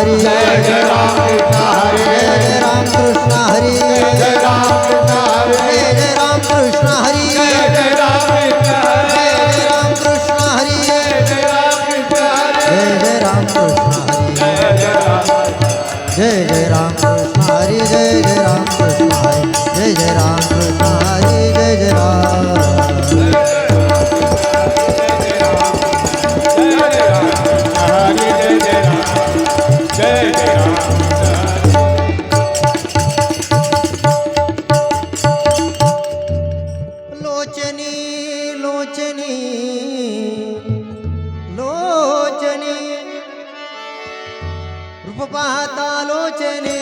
हरी जय जय राम कृष्ण हरी जय जय राम कृष्ण हरी जय जय राम कृष्ण हरी जय जय राम कृष्ण हरी जय जय राम कृष्ण हरी जय जय राम कृष्ण हरी जय जय राम कृष्ण हरी जय जय राम कृष्ण हरी जय जय राम कृष्ण हरी जय जय राम कृष्ण हरी जय जय राम लोचनी लोचनी लोचनी रूप पाहता लोचने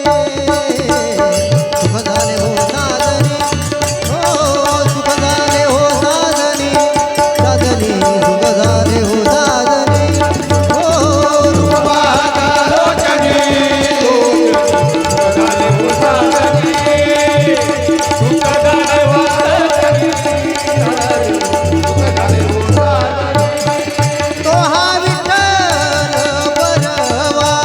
सुख झाले हो साधनी हो सुख झाले हो साधनी साधनी सुख झाले हो साधनी हो रूप पाहता तो हा विठ्ठल बरवा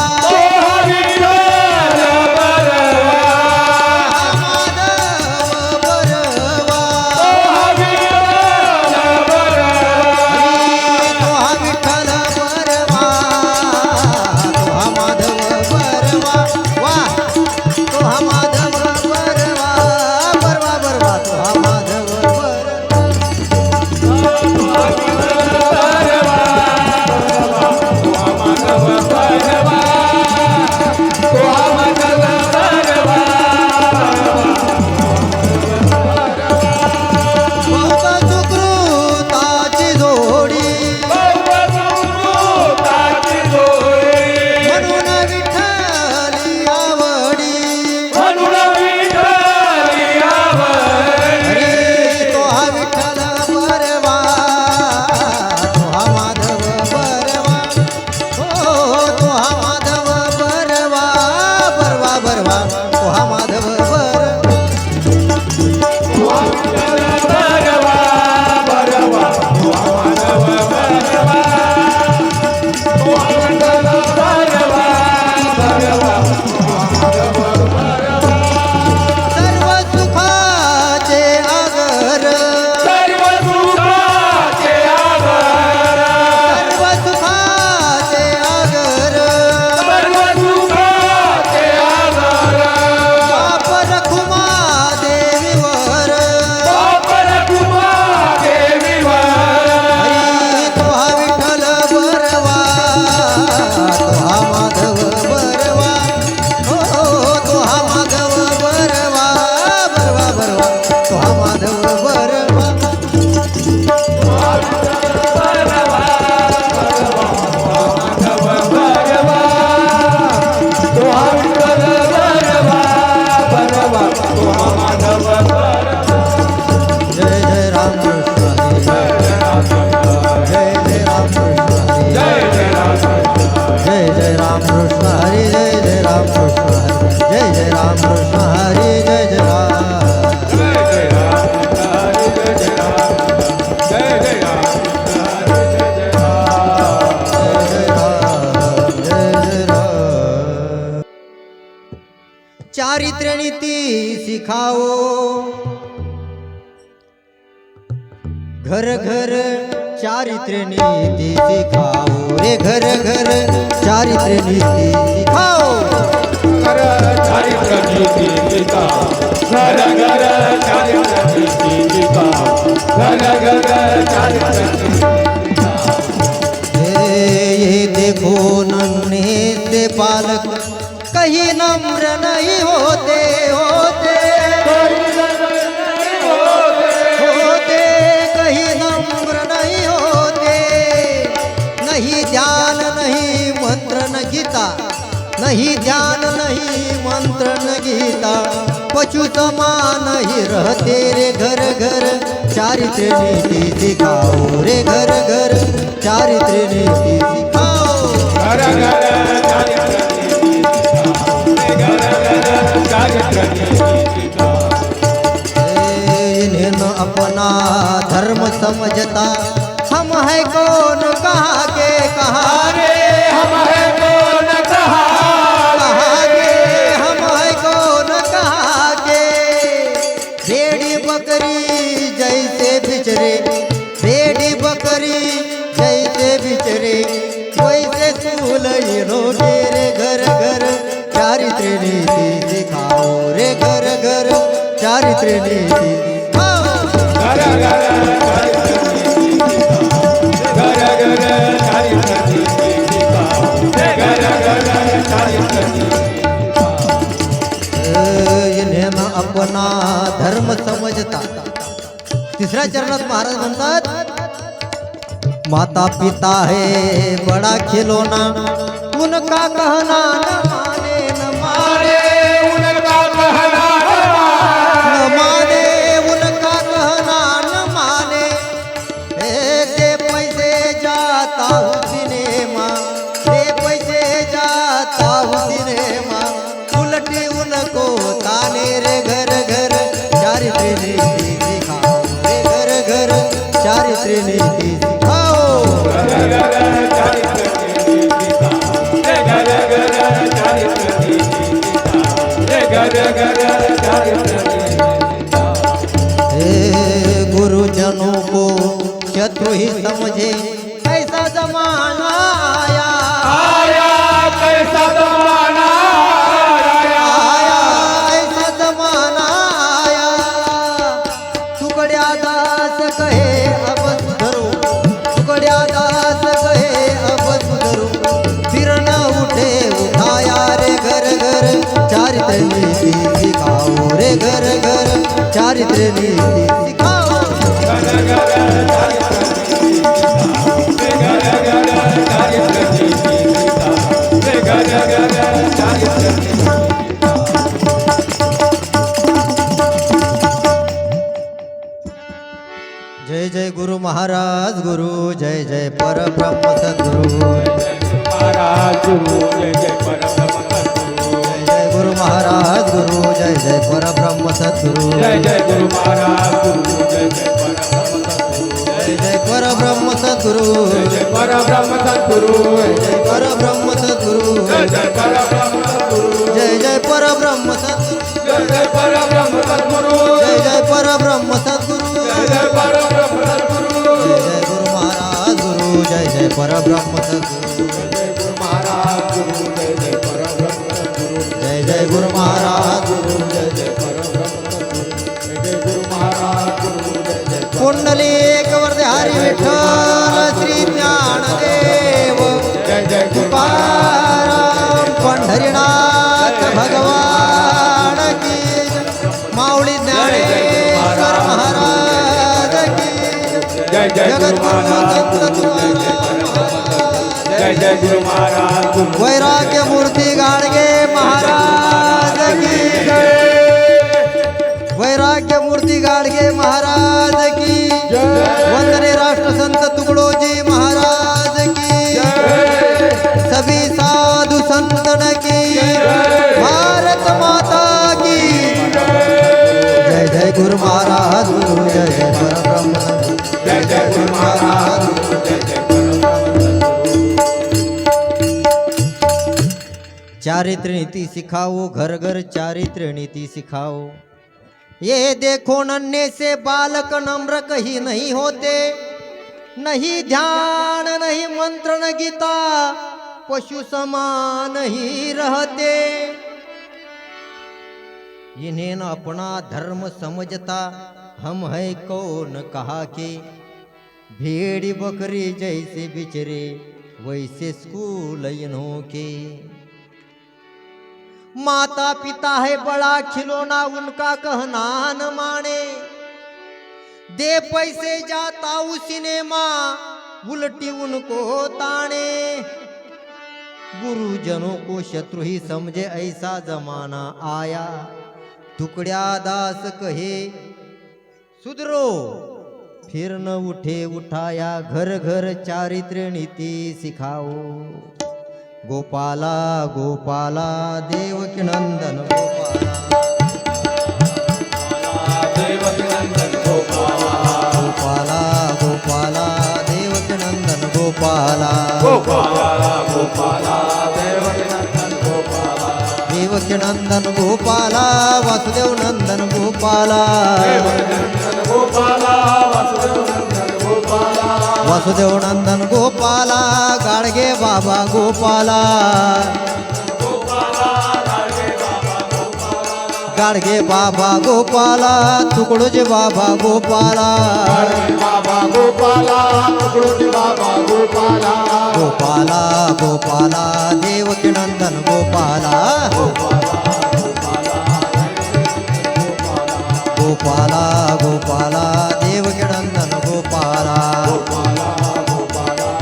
चारित्र्य नीति सिखाओ घर घर चारित्र्य नीति सिखाओ रे घर घर चारित्र्य नीति सिखाओ घर चारित्र नीति सिखाओ घर घर चारित्र नीति सिखाओ घर घर चारित्र नीति सिखाओ ये देखो नन्हे से बालक कहीं नम्र नहीं होते होते होते कहीं नम्र नहीं होते नहीं ध्यान नहीं मंत्र न गीता नहीं ध्यान नहीं मंत्र न गीता पशु समान ही रहते रे घर घर चारित्र्य नीति सिखाओ रे घर घर चारित्र्य नीति सिखाओ घर घर चारित्र इन्हें न अपना धर्म समझता हम है कौन कहाँ के कहाँ हम है कौन कहाँ चारित्र्य नीती घर घर चारित्र नीती सीता घर घर चारित्र इन्हें अपना धर्म समझता तिसऱ्या चरणात महाराज म्हणतात माता पिता है बड़ा खिलौना उनका कहना न माने उनका कहना न माने उनका कहना न माने दे पैसे जाता हूँ सिनेमा दे पैसे जाता हूँ सिनेमा उलटी उनको ताने रे घर घर चारित्र्य नीति सिखाओ रे घर घर चारित्र्य नीति सिखाओ घर घर चारित्र सीता घर घर चारित्र सीता घर घर चारित्र सीता हे गुरुजनों को शत्रु ही समझे ऐसा जमाना आया आया कैसा जमाना आया आया ऐसा जमाना आया टुकड्या दास कहे अब सुधरो टुकड्या दास कहे अब सुधरो फिर न उठे उठाया रे घर घर चारित्र नीति सिखाओ रे घर घर चारित्र नीति सिखाओ घर घर चारित्र सीता घर घर चारित्र सीता घर घर चारित्र सीता जय जय गुरु महाराज गुरु जय जय परब्रह्म सद्गुरु महाराज गुरु जय जय परब्रह्म सद्गुरु जय जय गुरु महाराज गुरु जय जय परब्रह्म सद्गुरु जय जय गुरु महाराज गुरु जय जय परब्रह्म सद्गुरु जय जय परब्रह्म सद्गुरु जय जय परब्रह्म सद्गुरु जय जय परब्रह्म सद्गुरु जय जय परब्रह्म सद्गुरु जय जय परब्रह्म सद्गुरु जय जय परब्रह्म सद्गुरु जय जय परब्रह्म सद्गुरु जय जय परब्रह्म सद्गुरु जय जय गुरु महाराज गुरु जय जय परब्रह्म सद्गुरु जय जय गुरु महाराज गुरु जय जय परब्रह्म सद्गुरु जय जय गुरु महाराज गुरु जय जय परब्रह्म सद्गुरु जय जय गुरु महाराज गुरु जय जय पुंडलिक वरदे हरी विठ्ठल श्री ज्ञानदेव जय जय तुकाराम पंढरीनाथ भगवान की जय। माऊली ज्ञानेश्वर महाराज की जय जय गुरु जगद्गुरु महाराज संत गुरु जय जय गुरु महाराज गुरु वैराग्य मूर्ती गाडगे महाराज की वैराग्य मूर्ती गाडगे महाराज की वंदने राष्ट्रसंत तुकडोजी महाराज की सभी साधु संतन की भारत माता की जय जय गुरु महाराज गुरु जय जय परब्रह्म सद्गुरु जय जय गुरु महाराज गुरु जय जय परब्रह्म चारित्र नीति सिखाओ घर घर चारित्र नीति सिखाओ ये देखो नन्हे से बालक नम्र कहीं नहीं होते नहीं ध्यान नहीं मंत्र न गीता पशु समान ही रहते इन्हें न अपना धर्म समझता हम है कौन कहा के भेड़ी बकरी जैसे बिचरे वैसे स्कूल इन्हों के माता पिता है बड़ा खिलौना उनका कहना न माने दे पैसे जाता हूँ सिनेमा उल्टी उनको ताने गुरुजनों को शत्रु ही समझे ऐसा जमाना आया टुकड्या दास कहे सुधरो फिर न उठे उठाया घर घर चारित्र नीति सिखाओ गोपाला गोपाला देवकी नंदन गोपाला गोपाला देवकी नंदन गोपाला देवकी नंदन गोपाला वासुदेव नंदन गोपाला वासुदेव नंदन गोपाला गाडगे बाबा गोपाला गाडगे बाबा गोपाला तुकडोजी बाबा गोपाला बाबा गोपाला तुकडोजी बाबा गोपाला गोपाला गोपाला देवकी नंदन गोपाला गोपाला गोपाला देवकी नंदन गोपाला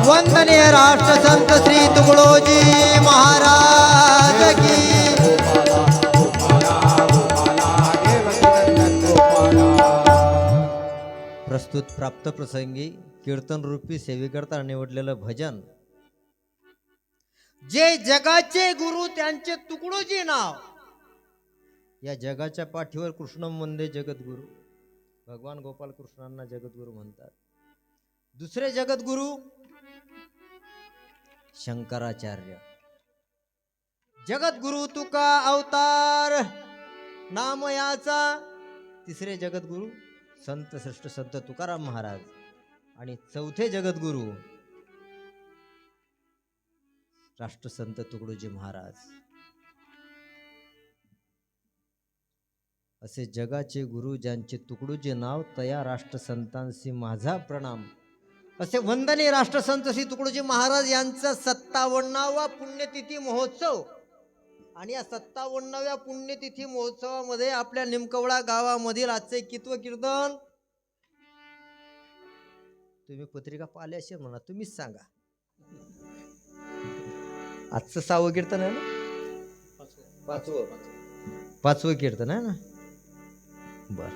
वंदनीय राष्ट्रसंत श्री तुकडोजी महाराज की प्रस्तुत प्राप्त प्रसंगी कीर्तन रूपी सेवेकरता निवडलेलं भजन जे जगाचे गुरु त्यांचे तुकडोजी नाव. या जगाच्या पाठीवर कृष्ण वंदे जगद्गुरु भगवान गोपाल कृष्णांना जगद्गुरु म्हणतात. दुसरे जगद्गुरु शंकराचार्य. जगद्गुरु तुका अवतार नाम याचा. तिसरे जगद्गुरु संत श्रेष्ठ संत तुकाराम महाराज. आणि चौथे जगद्गुरु राष्ट्रसंत तुकडोजी महाराज. असे जगाचे गुरु ज्यांचे तुकडोजी नाव तया राष्ट्रसंतांशी माझा प्रणाम. असे वंदनीय राष्ट्रसंत श्री तुकडोजी महाराज यांचा 57वा पुण्यतिथी महोत्सव. आणि या 57व्या पुण्यतिथी महोत्सवामध्ये आपल्या निमकवडा गावामधील आजचे कितवं कीर्तन. तुम्ही पत्रिका पाहिली असेल म्हणा, तुम्हीच सांगा. आजचं 6वं कीर्तन आहे ना. पाचवं कीर्तन आहे ना. बर,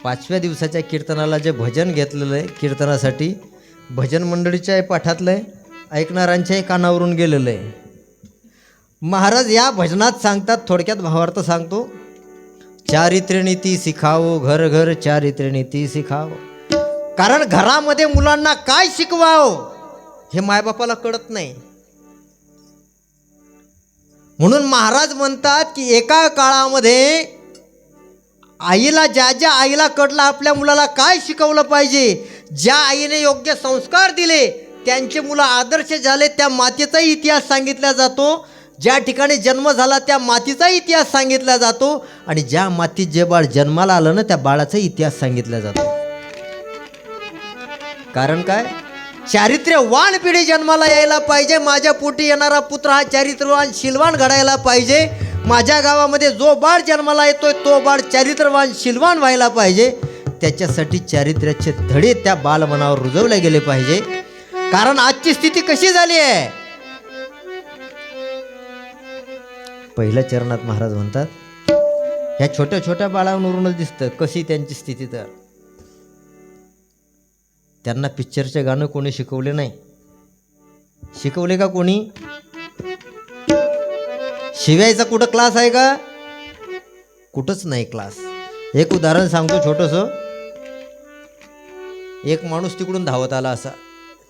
5व्या दिवसाच्या कीर्तनाला जे भजन घेतलेलं आहे, कीर्तनासाठी भजन मंडळीच्या पाठातलं आहे, ऐकणाऱ्यांच्याही कानावरून गेलेलं आहे. महाराज या भजनात सांगतात, थोडक्यात भावार्थ सांगतो. चारित्र्य नीती शिकावो, घर घर चारित्र्य नीती शिकावो. कारण घरामध्ये मुलांना काय शिकवावं हे मायबापाला कळत नाही. म्हणून महाराज म्हणतात की एका काळामध्ये आईला ज्या आईला कळलं आपल्या मुलाला काय शिकवलं पाहिजे, ज्या आईने योग्य संस्कार दिले त्यांचे मुलं आदर्श झाले, त्या मातेचाही इतिहास सांगितला जातो. ज्या ठिकाणी जन्म झाला त्या मातीचा इतिहास सांगितला जातो. आणि ज्या मातीत जे बाळ जन्माला आलं ना त्या बाळाचा इतिहास सांगितला जातो. कारण काय, चारित्र्यवान पिढी जन्माला यायला पाहिजे. माझ्या पोटी येणारा पुत्र हा चारित्र्यवान शीलवान घडायला पाहिजे. माझ्या गावामध्ये जो बाळ जन्माला येतोय तो बाळ चारित्र्यवान शीलवान व्हायला पाहिजे. त्याच्यासाठी चारित्र्याचे धडे त्या बालमनावर रुजवले गेले पाहिजे. कारण आजची स्थिती कशी झाली आहे. पहिल्या चरणात महाराज म्हणतात ह्या छोट्या छोट्या बाळांवरूनच दिसतं कशी त्यांची स्थिती. तर त्यांना पिक्चरचे गाणं कोणी शिकवले नाही. शिकवले का कोणी. शिवायचा कुठं क्लास आहे का, कुठंच नाही क्लास. एक उदाहरण सांगतो छोटंसं. एक माणूस तिकडून धावत आला असा.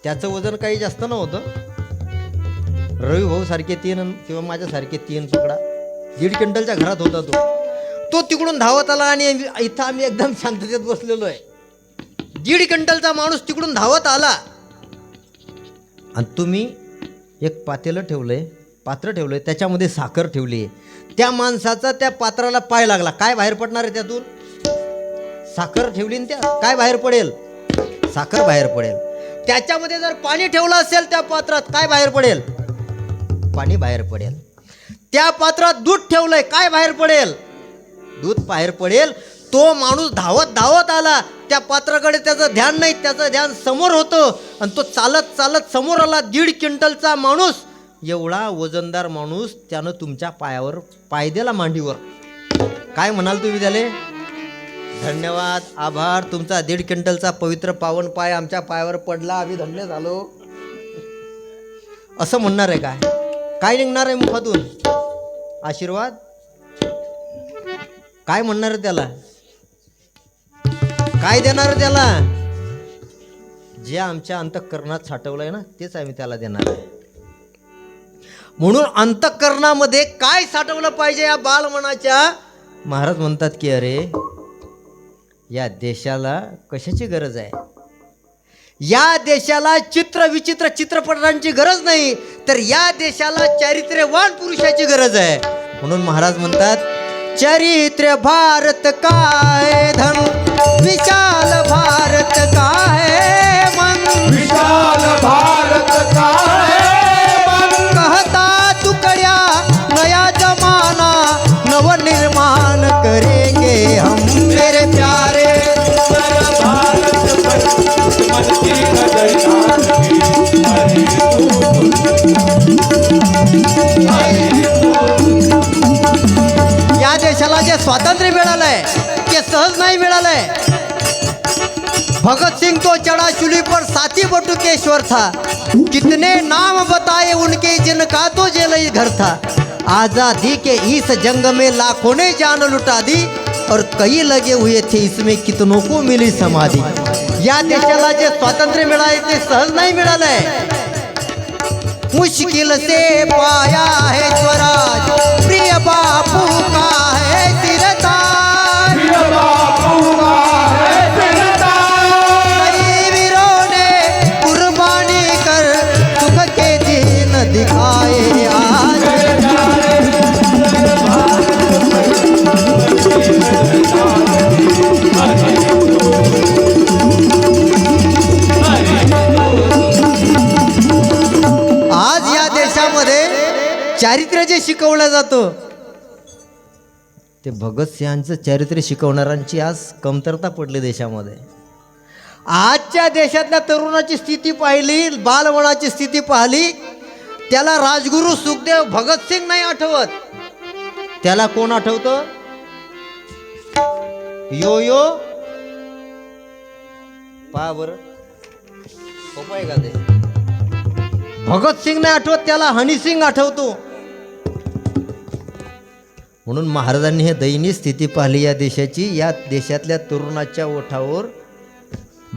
त्याचं वजन काही जास्त नव्हतं. रवी भाऊ सारखे 3 किंवा माझ्यासारखे 3 पकडा 1.5 क्विंटलच्या घरात होता तो तिकडून धावत आला. आणि इथं आम्ही एकदम शांततेत बसलेलो आहे. 1.5 क्विंटलचा माणूस तिकडून धावत आला. आणि तुम्ही एक पातेलं ठेवलंय, पात्र ठेवलंय, त्याच्यामध्ये साखर ठेवली. त्या माणसाचा त्या पात्राला पाय लागला, काय बाहेर पडणार आहे त्यातून. साखर ठेवली त्या काय बाहेर पडेल, साखर बाहेर पडेल. त्याच्यामध्ये जर पाणी ठेवलं असेल त्या पात्रात काय बाहेर पडेल, पाणी बाहेर पडेल. त्या पात्रात दूध ठेवलंय काय बाहेर पडेल, दूध बाहेर पडेल. तो माणूस धावत धावत आला. त्या पात्राकडे त्याचं ध्यान नाही, त्याचं ध्यान समोर होतं. आणि तो चालत चालत समोर आला. 1.5 क्विंटलचा माणूस, एवढा वजनदार माणूस, त्यानं तुमच्या पायावर पाय दिला, मांडीवर. काय म्हणाल तुम्ही त्याले, धन्यवाद, आभार, तुमचा 1.5 क्विंटलचा पवित्र पावन पाय आमच्या पायावर पडला, आम्ही धन्य झालो, असं म्हणणार आहे. काय काय निघणार आहे मुखातून, आशीर्वाद. काय म्हणणार आहे त्याला, काय देणार आहे त्याला. जे आमच्या अंतःकरणात साठवलंय ना तेच आम्ही त्याला देणार आहे. म्हणून अंतःकरणामध्ये काय साठवलं पाहिजे या बालमनाच्या. महाराज म्हणतात की अरे या देशाला कशाची गरज आहे. या देशाला चित्र विचित्र चित्रपटांची गरज नाही, तर या देशाला चारित्र्यवान पुरुषाची गरज आहे. म्हणून महाराज म्हणतात चरित्र भारत का है धन, विशाल भारत का है मन, विशाल भारत का है मन। कहता टुकड़िया नया जमाना नव निर्माण करेंगे हम मेरे प्यारे। भारत पर मन की नजर डालेंगे। या देशाला जे स्वातंत्र्य मिळालंय ते सहज नाही मिळालंय। भगत सिंह तो चढ़ा शूली पर साथी बटुकेश्वर था, कितने नाम बताए उनके जिनका तो जेल ही घर था। आजादी के इस जंग में लाखों ने जान लुटा दी और कई लगे हुए थे इसमें कितनों को मिली समाधि। या देशाला जे स्वातंत्र्य मिळाले ते सहज नाही मिळालंय, मुश्किल से पाया है स्वराज, प्रिय बापू का है सिरताज, प्रिय बापू का है सिरताज। कई वीरों ने कुर्बानी कर सुख के दिन दिखाए आज। आज या देशामध्ये चारित्र्य जे शिकवलं जातं ते भगत सिंहांचं चारित्र्य शिकवणाऱ्यांची आज कमतरता पडली देशामध्ये। आजच्या देशातल्या तरुणाची स्थिती पाहिली, बालवणाची स्थिती पाहिली, त्याला राजगुरू सुखदेव भगतसिंग नाही आठवत, त्याला कोण आठवतं? यो यो पहा बरं, सोपं आहे का ते? भगतसिंग नाही आठवत, त्याला हनीसिंग आठवतो। म्हणून महाराजांनी हे दयनीय स्थिती पाहिली या देशाची। या देशातल्या तरुणाच्या ओठावर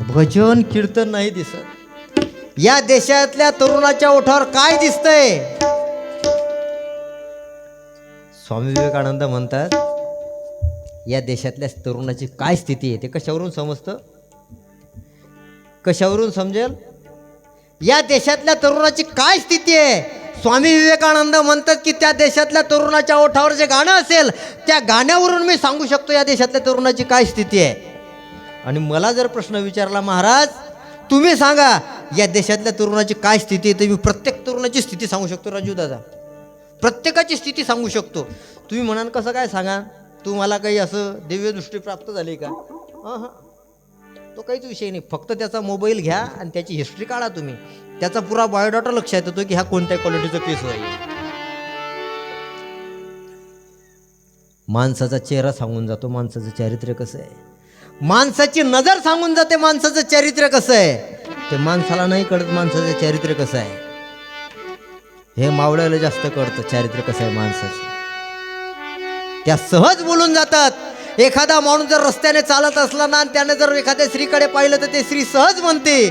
भजन कीर्तन नाही दिसत। या देशातल्या तरुणाच्या ओठावर काय दिसतंय? स्वामी विवेकानंद म्हणतात या देशातल्या तरुणाची काय स्थिती आहे ते कशावरून समजतं? कशावरून समजेल? या देशातल्या तरुणाची काय स्थिती आहे? स्वामी विवेकानंद म्हणतात की त्या देशातल्या तरुणाच्या ओठावर जे गाणं असेल त्या गाण्यावरून मी सांगू शकतो या देशातल्या तरुणाची काय स्थिती आहे। आणि मला जर प्रश्न विचारला, महाराज तुम्ही सांगा या देशातल्या तरुणाची काय स्थिती आहे, तर मी प्रत्येक तरुणाची स्थिती सांगू शकतो राजू दादा, प्रत्येकाची स्थिती सांगू शकतो। तुम्ही म्हणाल कसं काय सांगा, तुम्हाला काही असं दिव्य दृष्टी प्राप्त झाली का? हां, तो काहीच विषय नाही, फक्त त्याचा मोबाईल घ्या आणि त्याची हिस्ट्री काढा तुम्ही, त्याचा पुरा बायोडाटा लक्षात येतो की हा कोणत्या क्वालिटीचा पीस आहे। माणसाचा चेहरा सांगून जातो माणसाचं चारित्र्य कसं आहे, माणसाची नजर सांगून जाते माणसाचं चारित्र्य कसं आहे। ते माणसाला नाही कळत माणसाचं चारित्र्य कसं आहे, हे मावळ्याला जास्त कळतं चारित्र्य कसं आहे माणसाचं। त्या सहज बोलून जातात। एखादा माणूस जर रस्त्याने चालत असला ना आणि त्याने जर एखाद्या स्त्रीकडे पाहिलं तर ते स्त्री सहज म्हणते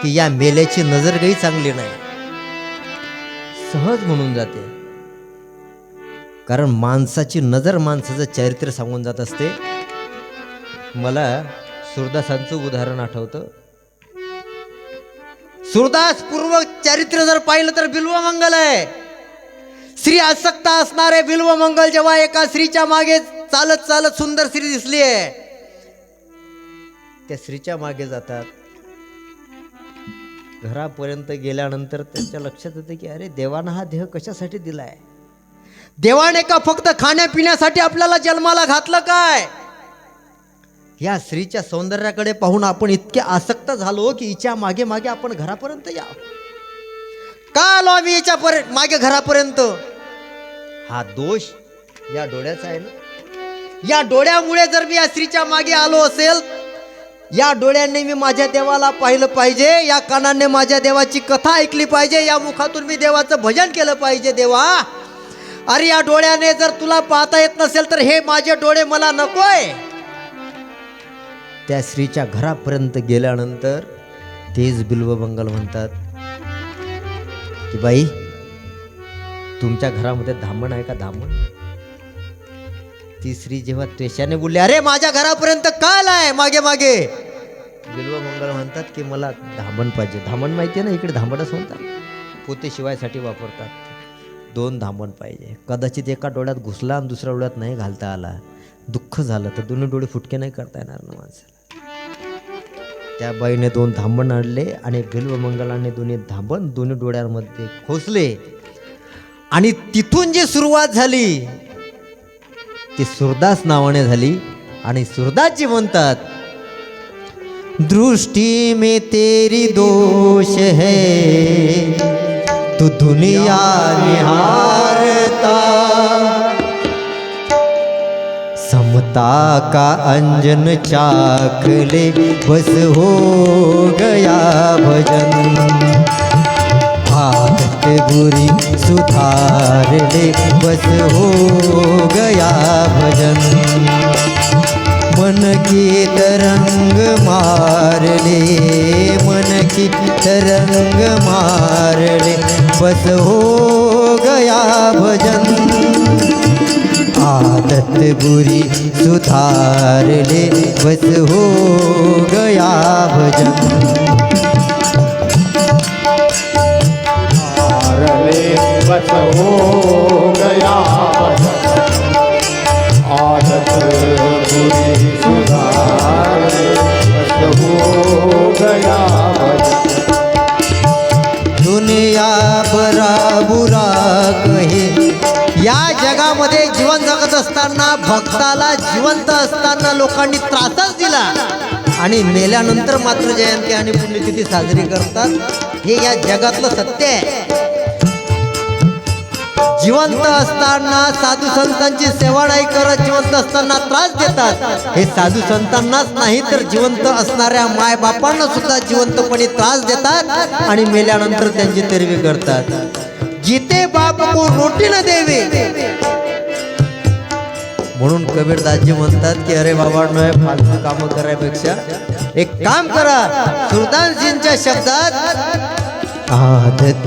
की या मेल्याची नजर काही चांगली नाही, सहज म्हणून जाते, कारण माणसाची नजर माणसाचं चारित्र्य सांगून जात असते। मला सूरदासांचं उदाहरण आठवतं। सूरदास पूर्व चारित्र्य जर पाहिलं तर बिल्वमंगल आहे। स्त्री आसक्त असणारे बिल्वमंगल जेव्हा एका स्त्रीच्या मागे चालत चालत सुंदर स्त्री दिसली आहे, त्या स्त्रीच्या मागे जातात। घरापर्यंत गेल्यानंतर त्यांच्या लक्षात येतं की अरे देवानं हा देह कशासाठी दिलाय? देवाने का फक्त खाण्यापिण्यासाठी आपल्याला जन्माला घातलं काय? या स्त्रीच्या सौंदर्याकडे पाहून आपण इतके आसक्त झालो की हिच्या मागे मागे आपण घरापर्यंत या का आलो आम्ही हिच्या मागे घरापर्यंत? हा दोष या डोळ्याचा आहे ना। या डोळ्यामुळे जर मी या स्त्रीच्या मागे आलो असेल, या डोळ्यांनी मी माझ्या देवाला पाहिलं पाहिजे, या कानाने माझ्या देवाची कथा ऐकली पाहिजे, या मुखातून मी देवाचं भजन केलं पाहिजे। देवा अरे या डोळ्याने जर तुला पाहता येत नसेल तर हे माझे डोळे मला नकोय। त्या स्त्रीच्या घरापर्यंत गेल्यानंतर तेच बिल्वमंगल म्हणतात की बाई तुमच्या घरामध्ये धामण आहे का? धामण? ती स्त्री जेव्हा त्वेषाने बोलली अरे माझ्या घरापर्यंत का आलाय मागे मागे, बिल्वमंगल म्हणतात की मला धामण पाहिजे। धामण माहिती आहे ना, इकडे धामणच म्हणतात, पोते शिवायसाठी वापरतात। 2 धामण पाहिजे. कदाचित एका डोळ्यात घुसला आणि दुसऱ्या डोळ्यात नाही घालता आला, दुःख झालं तर दोन्ही डोळे फुटके नाही करता येणार ना माणसाला. त्या बाईने 2 धांबण आणले आणि बिल्वमंगलाने दोन्ही डोळ्यांमध्ये खोसले आणि तिथून जी सुरुवात झाली ती सूरदास नावाने झाली. आणि सूरदासजी म्हणतात, दृष्टि में तेरी दोष है, तू दुनिया निहारता, समता का अंजन चाक ले, बस हो गया भजन, आदत बुरी सुधार ले, बस हो गया भजन, मन की तरंग मार ले, मन की तरंग मार ले, बस हो गया भजन, आदत बुरी सुधार ले, बस हो गया भजन. बस हो गया आदत बुरी सुधार, बस हो गया दुनिया बरा बुरा कहे. या जगामध्ये जीवन जगत असताना भक्ताला जिवंत असताना लोकांनी त्रासच दिला आणि मेल्यानंतर मात्र जयंती आणि पुण्यतिथी साजरी करतात. हे या जगातलं सत्य आहे. जिवंत असताना साधू संतांची सेवा नाही करत, जिवंत असताना त्रास देतात. हे साधू संतांनाच नाही तर जिवंत असणाऱ्या मायबापांना सुद्धा जिवंतपणे त्रास देतात आणि मेल्यानंतर त्यांची तेरवी करतात. जिते बाप को रोटी न देवे, म्हणून कबीरदासजी म्हणतात की अरे बाबा फालतू कामं करायपेक्षा एक काम करा. सूरदासजींच्या शब्दात, आदत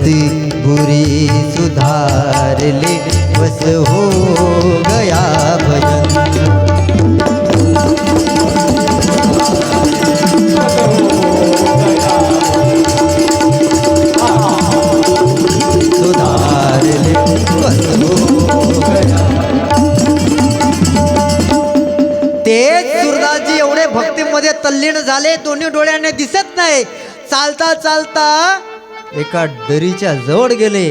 बुरी सुधार ले, बस हो गया भजन, सुधार ले, बस हो गया. तेच सूरदासजी एवढे भक्तीमध्ये तल्लीन झाले, दोन्ही डोळ्याने दिसत नाही. चालता चालता एका दरीच्या जवळ गेले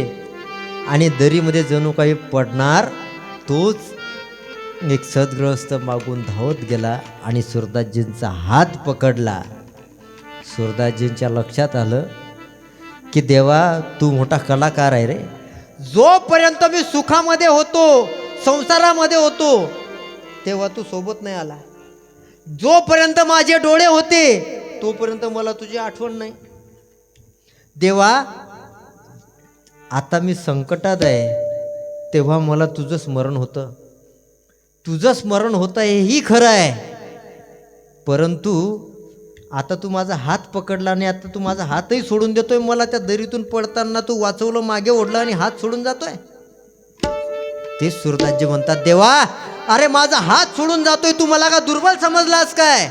आणि दरीमध्ये जणू काही पडणार, तोच एक सद्गृहस्थ मागून धावत गेला आणि सूरदासजींचा हात पकडला. सूरदासजींच्या लक्षात आलं की देवा, तू मोठा कलाकार आहे रे. जोपर्यंत मी सुखामध्ये होतो, संसारामध्ये होतो, तेव्हा तू सोबत नाही आला. जोपर्यंत माझे डोळे होते तोपर्यंत मला तुझी आठवण नाही. देवा, आता मी संकटात आहे तेव्हा मला तुझं स्मरण होतं. तुझं स्मरण होतं हेही खरं आहे, परंतु आता तू माझा हात पकडला आणि आता तू माझा हातही सोडून देतोय. मला त्या दरीतून पडताना तू वाचवलं, मागे ओढलं आणि हात सोडून जातोय. ते सूरदासजी म्हणतात, देवा अरे माझा हात सोडून जातोय, तू मला का दुर्बल समजलास काय?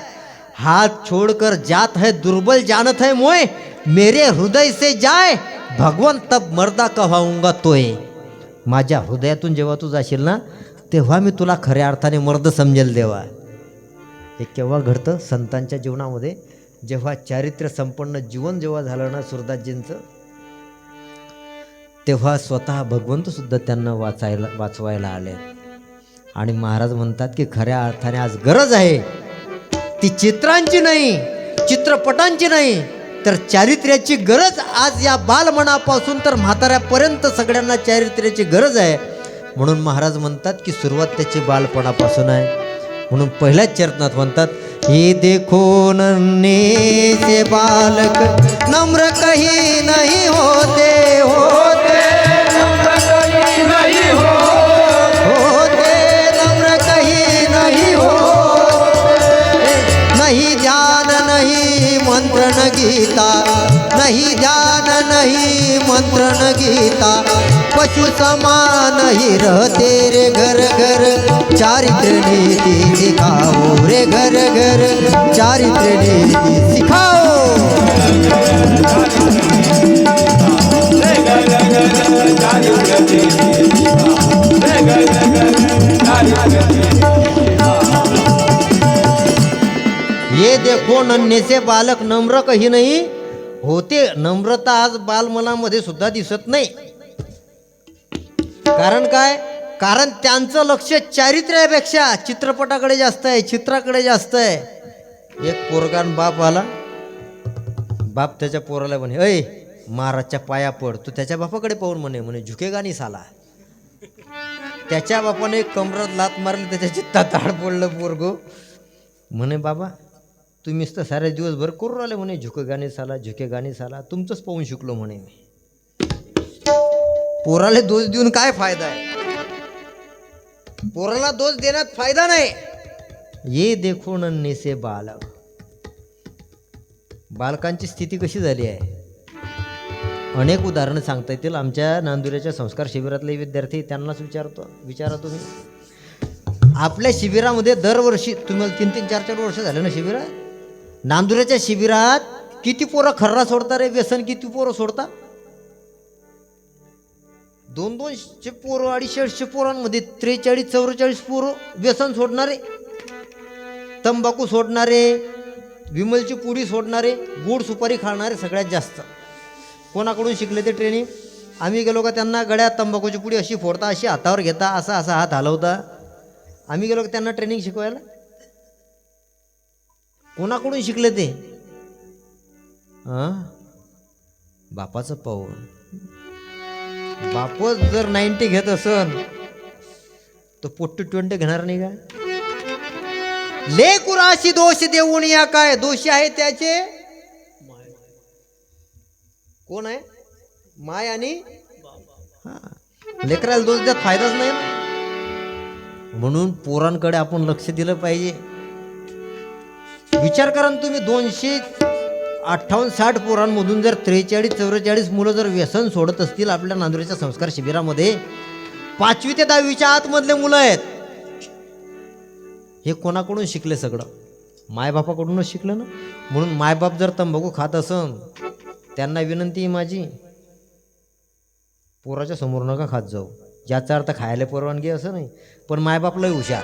हात छोड़कर जात है दुर्बल जानत है मोय, मेरे हृदय से जाय भगवान तब मर्दा कहूंगा तोय. माझ्या हृदयातून जेव्हा तू जाशील ना तेव्हा मी तुला खऱ्या अर्थाने मर्द समजेल देवा. हे केव्हा घडतं? संतांच्या जीवनामध्ये. जेव्हा चारित्र्य संपन्न जीवन जेव्हा झालं ना सूरदासजींचं, तेव्हा स्वतः भगवंत सुद्धा त्यांना वाचवायला आले. आणि महाराज म्हणतात की खऱ्या अर्थाने आज गरज आहे ती चित्रांची नाही, चित्रपटांची नाही, तर चारित्र्याची गरज आज या बालमनापासून तर म्हाताऱ्यापर्यंत सगळ्यांना चारित्र्याची गरज आहे. म्हणून महाराज म्हणतात की सुरुवात त्याची बालपणापासून आहे. म्हणून पहिल्याच चरणात म्हणतात, ये देखो नन्हे से बालक नम्र कहीं नहीं होते, होते नम्र कहीं नहीं होते, नम्र कहीं नहीं होते, नहीं ध्यान नहीं मंत्र न गीता, नहीं ध्यान नहीं मंत्र न गीता, पशु समान ही रहते रे घर घर, चारित्र नीति सिखाओ रे घर घर, चारित्र नीति सिखाओ. चारित्र गती रे ग नारी गती ये देखो नन्हे से बालक नम्र कही नाही होते. नम्रता आज बालमनामध्ये सुद्धा दिसत नाही. कारण काय? कारण त्यांचं लक्ष चारित्र्यापेक्षा चित्रपटाकडे जास्त आहे, चित्राकडे जास्त आहे. एक पोरगान बाप आला, बाप त्याच्या पोराला म्हणे, अय महाराजच्या पाया पड. तो त्याच्या बापाकडे पाहून म्हणे झुकेगा नाही साला. त्याच्या बापाने कमरात लात मारली, त्याच्या चित्तात ताड पडलं पोरगो. म्हणे बाबा तुम्हीच तर सारे दिवसभर करू राहिले म्हणे झुकेगाणी साला झुकेगाणी साला, तुमचंच पाहून शिकलो म्हणे मी. पोराला दोष देऊन काय फायदा आहे? पोराला दोष देण्यात फायदा नाही. ये देखो नन्हे से बालक. बालकांची स्थिती कशी झाली आहे? अनेक उदाहरणं सांगता येतील. आमच्या नांदुऱ्याच्या संस्कार शिबिरातले विद्यार्थी, त्यांनाच विचारा तुम्ही. आपल्या शिबिरामध्ये दरवर्षी, तुम्हाला 3-3, 4-4 वर्ष झाले ना शिबिरात, नांदुऱ्याच्या शिबिरात किती पोरं खर्रा सोडता रे? व्यसन किती पोरं सोडता? 200-200 पोरं, 250-200 पोरांमध्ये 43-44 पोरं व्यसन सोडणारे, तंबाखू सोडणारे, विमलची पुडी सोडणारे, गोड सुपारी खाणारे सगळ्यात जास्त. कोणाकडून शिकले ते ट्रेनिंग? आम्ही गेलो का त्यांना गळ्यात तंबाखूची पुडी अशी फोडता, अशी हातावर घेता, असा असा हात हलवता. आम्ही गेलो का त्यांना ट्रेनिंग शिकवायला? कोणाकडून शिकले ते? बापाचं पाहून. बापच जर 90 घेत असन तर पोट्टी 20 घेणार नाही का? लेकुराशी दोष देऊन या काय? दोषी आहे त्याचे कोण आहे? माय आणि लेकराला दोष द्यात फायदाच नाही ना. म्हणून पोरांकडे आपण लक्ष दिलं पाहिजे. विचार करा तुम्ही, 258-60 पोरांमधून जर 43-44 मुलं जर व्यसन सोडत असतील आपल्या नांदुऱ्याच्या संस्कार शिबिरामध्ये, 5वी ते 10वीच्या आतमधले मुलं आहेत. हे कोणाकडून शिकले? सगळं मायबापाकडूनच शिकलं ना. म्हणून मायबाप जर तंबाखू खात असन, त्यांना विनंती आहे माझी, पोराच्या समोर नका खात जाऊ. ज्याचा अर्थ खायला परवानगी असं नाही, पण मायबापलाही हुशार.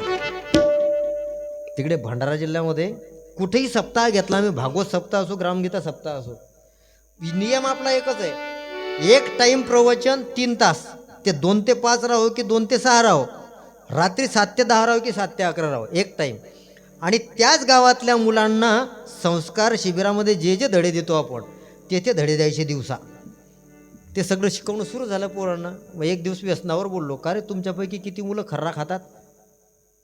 तिकडे भंडारा जिल्ह्यामध्ये कुठेही सप्ताह घेतला, आम्ही भागवत सप्ताह असो, ग्रामगीता सप्ताह असो, नियम आपला एकच आहे. एक टाईम प्रवचन 3 तास. ते 2 ते 5 राहो की 2 ते 6 राहो, रात्री 7 ते 10 राहो की 7 ते 11 राहो, एक टाईम. आणि त्याच गावातल्या मुलांना संस्कार शिबिरामध्ये जे जे धडे देतो आपण, ते धडे द्यायचे दिवसा. ते सगळं शिकवणं सुरू झालं पोरांना. मग एक दिवस व्यसनावर बोललो, का रे तुमच्यापैकी किती मुलं खर्रा खातात?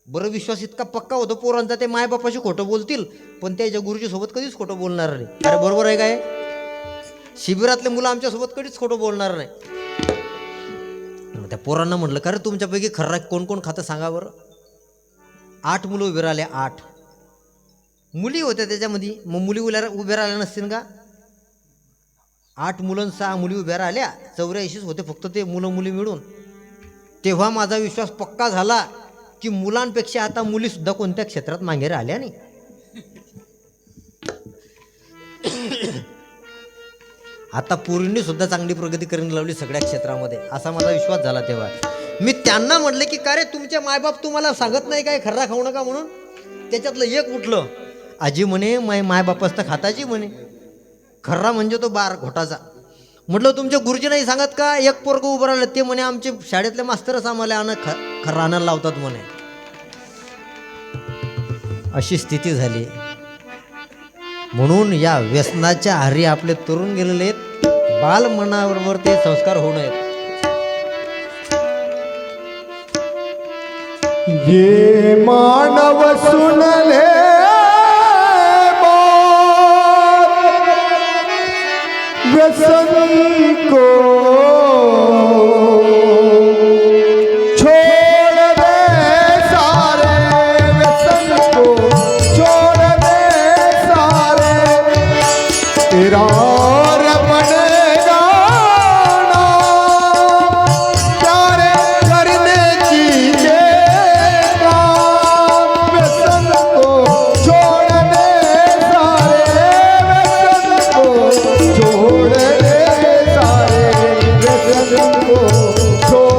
बरं, विश्वास इतका पक्का होतो पोरांचा, ते मायबापाशी खोटं बोलतील पण त्याच्या गुरुजीसोबत कधीच खोटं बोलणार नाही. अरे बरोबर आहे काय? शिबिरातले मुलं आमच्यासोबत कधीच खोटं बोलणार नाही. त्या पोरांना म्हटलं, का रे तुमच्यापैकी खर्रा कोण कोण खातं सांगा बरं. 8 मुलं उभे राहिले. 8 मुली होत्या त्याच्यामध्ये. मग मुली उभ्या राहिल्या नसतील का? 8 मुलं 6 मुली उभ्या राहिल्या, 84 होते फक्त ते मुलं मुली मिळून. तेव्हा माझा विश्वास पक्का झाला की मुलांपेक्षा आता मुली सुद्धा कोणत्या क्षेत्रात मागे राहिल्या नाही. आता पोरींनी सुद्धा चांगली प्रगती करायला लावली सगळ्या क्षेत्रामध्ये, असा माझा विश्वास झाला. तेव्हा मी त्यांना म्हटले की का रे तुमचे मायबाप तुम्हाला सांगत नाही काय खर्रा खाऊ नका म्हणून? त्याच्यातलं एक उठलं, आजी म्हणे मायबापच तर खाताची म्हणे, खर्रा म्हणजे तो बार घोटाचा. म्हटलं तुमच्या गुरुजी नाही सांगत का? एक पोरगं उभं राहिलं, ते म्हणे आमचे शाळेतले मास्तरच आम्हाला खर्रा आणायला लावतात म्हणे. अशी स्थिती झाली. म्हणून या व्यसनाच्या आहारी आपले तरुण गेलेले आहेत. बाल मनावर ते संस्कार होऊ नयेत. ये मानव सुन ले व्यसन को छोड़ दे सारे, व्यसन को छोड़ दे सारे, तेरा रमन जाना प्यारे करने की चेतना, व्यसन को छोड़ दे सारे, व्यसन को छोड़ दे सारे, व्यसन को छोड़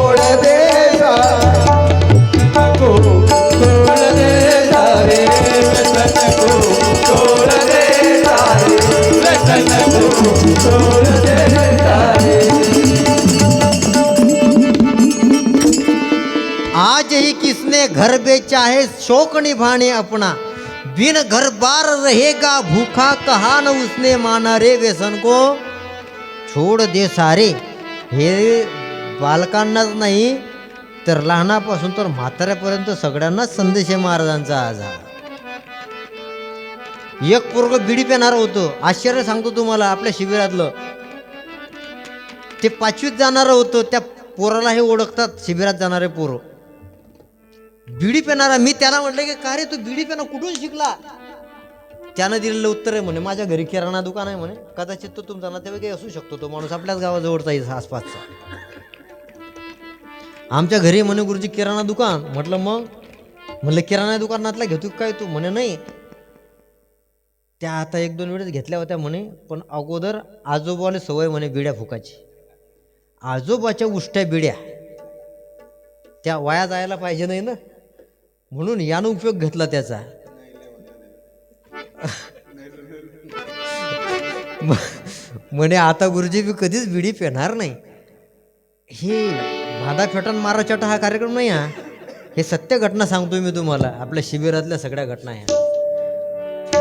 घर बेचाहे शोक निभाने अपना, बिन घर बार रहेगा भूखा, कहा न उसने माना रे व्यसन को छोड दे सारे. हे बालकांनाच नाही तर लहानापासून तर म्हाताऱ्यापर्यंत सगळ्यांनाच संदेश आहे महाराजांचा आज हा. एक पोरग बिडी पेणार होतं, आश्चर्य सांगतो तुम्हाला आपल्या शिबिरातलं. ते 5वीत जाणारं होतं, त्या पोराला हे ओळखतात शिबिरात जाणारे पोरं. बिडी पेणारा. मी त्याला म्हटलं की का रे तू बिडी पेना कुठून शिकला? त्यानं दिलेलं उत्तर आहे म्हणे माझ्या घरी किराणा दुकान आहे म्हणे. कदाचित तो तुमचा नातेवाईक असू शकतो, तो माणूस आपल्याच गावाजवळचा आहे आसपासचा. आमच्या घरी म्हणे गुरुजी किराणा दुकान. म्हटलं मग? म्हणलं किराणा दुकानातला घेतो काय तू? म्हणे नाही. त्या आता 1-2 वेळेस घेतल्या होत्या म्हणे, पण अगोदर आजोबाला सवय म्हणे बिड्या फुकायची. आजोबाच्या उष्ट्या बिड्या त्या वाया जायला पाहिजे नाही ना, म्हणून यानं उपयोग घेतला त्याचा. म्हणे आता गुरुजी मी कधीच बिडी पेणार नाही. हे भादा फेटन मारा चटा हा कार्यक्रम नाही हा. हे सत्य घटना सांगतोय मी तुम्हाला, आपल्या शिबिरातल्या सगळ्या घटना ह्या.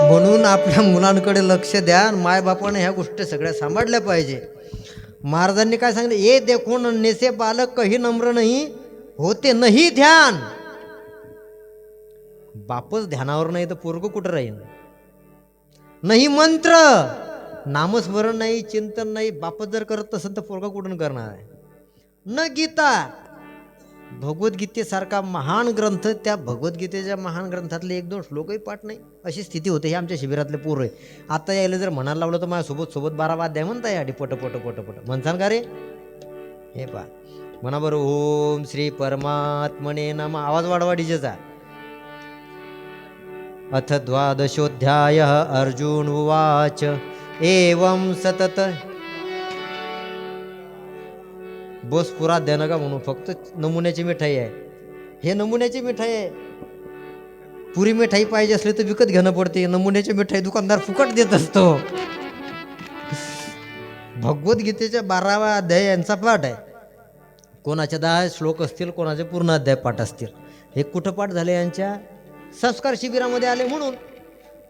म्हणून आपल्या मुलांकडे लक्ष द्या. मायबापाने ह्या गोष्टी सगळ्या सांभाळल्या पाहिजे. महाराजांनी काय सांगितलं? ये देखो नन्हे से बालक कही नम्र नाही होते नाही ध्यान. बापच ध्यानावर नाही तर पोरग कुठं राहील? नाही मंत्र, नामस्मरण नाही, चिंतन नाही, बापच जर करत असेल तर पोरगा कुठून करणार आहे? न गीता, भगवद्गीतेसारखा महान ग्रंथ, त्या भगवद्गीतेच्या महान ग्रंथातले 1-2 श्लोकही पाठ नाही, अशी स्थिती होते. हे आमच्या शिबिरातले पोरं आहे. आता यायला जर म्हणायला लावलं तर माझ्यासोबत 12 वाद्य म्हणता या पट पट पट पट म्हणसान का रे? हे पा म्हणा बरं. ओम श्री परमात्मने नमः. आवाज वाढवा डीजेचा. अथ द्वादशोऽध्याय. अर्जुन उवाच एवं सतत. बस पुरा द्या नका म्हणू, फक्त नमुन्याची मिठाई आहे. हे नमुन्याची मिठाई आहे. पुरी मिठाई पाहिजे असली तर विकत घेणं पडते. नमुन्याची मिठाई दुकानदार फुकट देत असतो. भगवद्गीतेच्या 12वा अध्याय यांचा पाठ आहे. कोणाचे 10 श्लोक असतील, कोणाचे पूर्ण अध्याय पाठ असतील. हे कुठं पाठ झाले? यांच्या संस्कार शिबिरामध्ये आले. म्हणून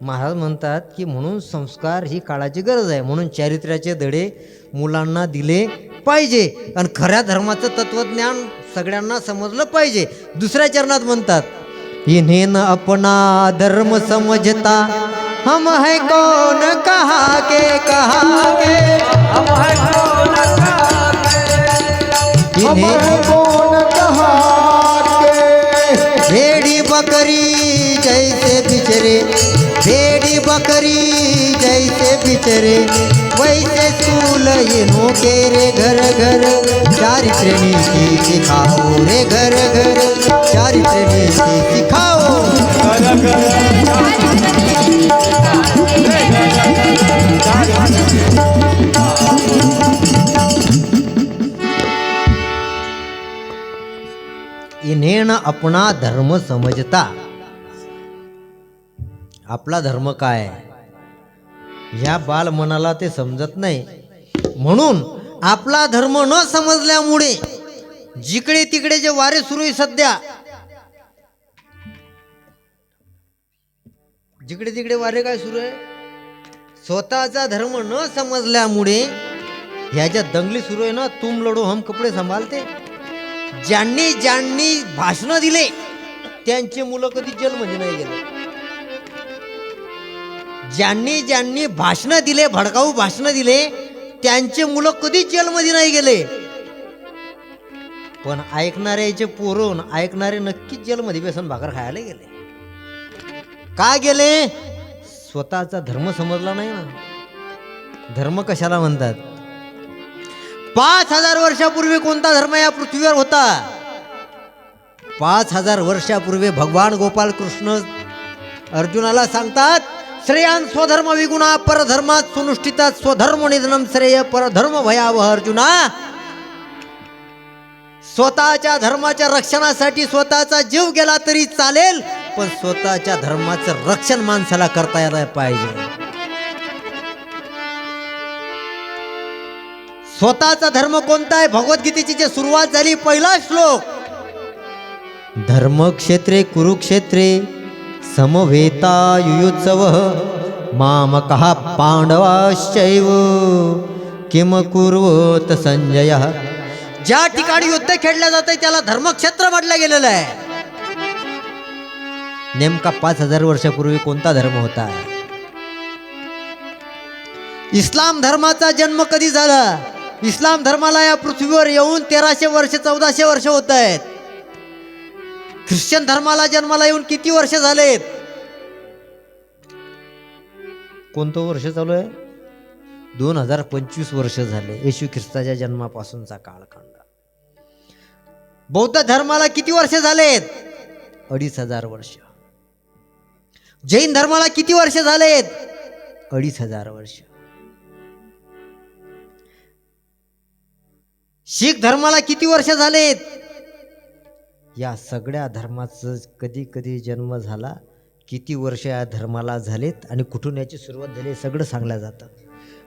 महाराज म्हणतात की म्हणून संस्कार ही काळाची गरज आहे. म्हणून चारित्र्याचे धडे मुलांना दिले पाहिजे आणि खऱ्या धर्माचं तत्वज्ञान सगळ्यांना समजलं पाहिजे. दुसऱ्या चरणात म्हणतात इन्हें न अपना धर्म समझता हम है कौन कहा के हम है कौन कहा के इन्हें कौन कहा के भेड़ी बकरी जैसे बिचरे, भेड़ी बकरी जैसे बिचरे, वैसे सूल इन्हों के रे घर घर, चारित्र नीति सिखाओ रे घर घर, चारित्र नीति सिखाओ घर घर. इन्हें न अपना धर्म समजता. आपला धर्म काय आहे ह्या बाल मनाला ते समजत नाही. म्हणून आपला धर्म न समजल्यामुळे जिकडे तिकडे जे वारे सुरू आहे सध्या, जिकडे तिकडे वारे काय सुरू आहे? स्वतःचा धर्म न समजल्यामुळे ह्या ज्या दंगली सुरू आहे ना, तुम लढो हम कपडे संभालते, ज्यांनी ज्यांनी भाषण दिले त्यांचे मुलं कधी जेलमध्ये नाही गेले. ज्यांनी ज्यांनी भाषण दिले, भडकाऊ भाषण दिले, त्यांचे मुलं कधी जेलमध्ये नाही गेले. पण ऐकणाऱ्याचे पोरून ऐकणारे नक्कीच जेलमध्ये बेसन भाकर खायला गेले. का गेले? स्वतःचा धर्म समजला नाही ना. धर्म कशाला म्हणतात? 5000 वर्षापूर्वी कोणता धर्म या पृथ्वीवर होता? 5000 वर्षापूर्वी भगवान गोपाल कृष्ण अर्जुनाला सांगतात श्रेयान स्वधर्म विगुणा परधर्मात सुनुष्ठितात स्वधर्म निधनम श्रेय परधर्म भयावह. अर्जुना, स्वतःच्या धर्माच्या रक्षणासाठी स्वतःचा जीव गेला तरी चालेल, पण स्वतःच्या धर्माचं रक्षण माणसाला करता यायला पाहिजे. स्वतःचा धर्म कोणता आहे? भगवद्गीतेची जी सुरुवात झाली, पहिला श्लोक धर्मक्षेत्रे कुरुक्षेत्रे समवेतायुत्सवः मामकः पांडवाश्चैव किम कुर्वत संजयः. ज्या ठिकाणी युद्ध खेळलं जातंय त्याला धर्मक्षेत्र म्हटलं गेलेलं आहे. नेमका 5000 वर्षापूर्वी कोणता धर्म होता? इस्लाम धर्माचा जन्म कधी झाला? इस्लाम धर्माला या पृथ्वीवर येऊन 1300 वर्ष 1400 वर्ष होत आहेत. ख्रिश्चन धर्माला जन्माला येऊन किती वर्ष झालेत? कोणतं वर्ष चालू आहे? 2025 वर्ष झाले येशू ख्रिस्ताच्या जन्मापासूनचा कालखंड. बौद्ध धर्माला किती वर्ष झालेत? 2500 वर्ष. जैन धर्माला किती वर्ष झालेत? 2500 वर्ष. शीख धर्माला किती वर्ष झालेत? या सगळ्या धर्माचं कधी कधी जन्म झाला, किती वर्ष या धर्माला झालेत आणि कुठून याची सुरुवात झाली सगळं सांगलं जातं.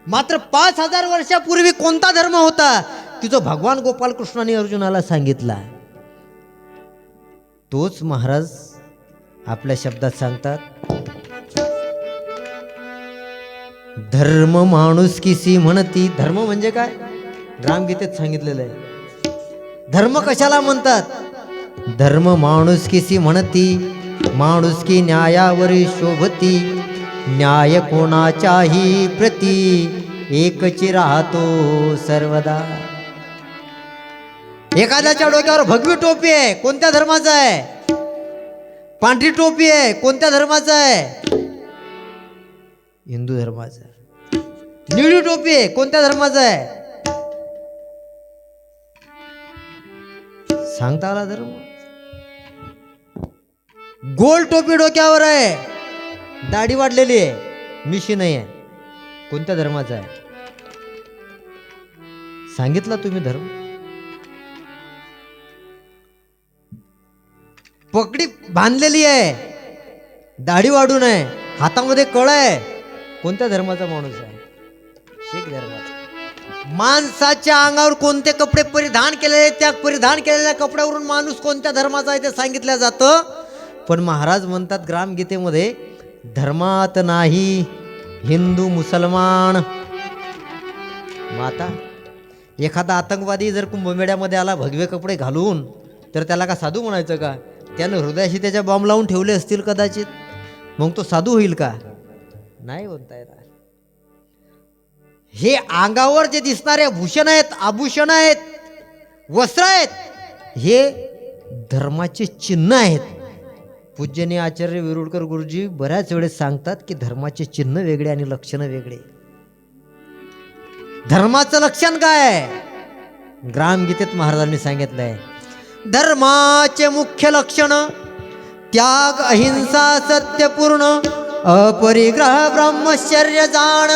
मात्र 5000 वर्षापूर्वी कोणता धर्म होता तिचं भगवान गोपालकृष्णाने अर्जुनाला सांगितला. तोच महाराज आपल्या शब्दात सांगतात. धर्म माणुसकीसी म्हणती. धर्म म्हणजे काय? ग्रामगीतेत सांगितलेलं आहे. धर्म कशाला म्हणतात? धर्म माणुसकीसी म्हणती, माणुसकी न्यायावरी शोभती, न्याय कोणाच्याही प्रती एकची राहतो सर्वदा. एखाद्याच्या डोक्यावर भगवी टोपी आहे, कोणत्या धर्माचा आहे? पांढरी टोपी आहे, कोणत्या धर्माचा आहे? हिंदू धर्माचा. निळी टोपी आहे, कोणत्या धर्माचा आहे? सांगता आला धर्म. गोल टोपी डोक्यावर आहे, दाढी वाढलेली आहे, मिशी नाही आहे, कोणत्या धर्माचा आहे? सांगितला तुम्ही धर्म. पगडी बांधलेली आहे, दाढी वाढून आहे, हातामध्ये कळ आहे, कोणत्या धर्माचा माणूस आहे? शीख धर्माचा. माणसाच्या अंगावर कोणते कपडे परिधान केलेले, त्या परिधान केलेल्या कपड्यावरून माणूस कोणत्या धर्माचा आहे ते सांगितलं जातं. पण महाराज म्हणतात ग्रामगीतेमध्ये, धर्मात नाही हिंदू मुसलमान. माता एखादा आतंकवादी जर कुंभमेळ्यामध्ये आला भगवे कपडे घालून, तर त्याला का साधू म्हणायचं का? त्यानं हृदयाशी त्याच्या बॉम्ब लावून ठेवले असतील कदाचित, मग तो साधू होईल का? नाही म्हणता येणार. हे अंगावर जे दिसणारे भूषण आहेत, आभूषण आहेत, वस्त्र आहेत, हे धर्माचे चिन्ह आहेत. पूज्यनीय आचार्य विरुडकर गुरुजी बऱ्याच वेळेस सांगतात की धर्माचे चिन्ह वेगळे आणि लक्षण वेगळे. धर्माचं लक्षण काय आहे? ग्रामगीतेत महाराजांनी सांगितलंय. धर्माचे मुख्य लक्षण त्याग, अहिंसा, सत्यपूर्ण, अपरिग्रह, ब्रह्मचर्य जाण,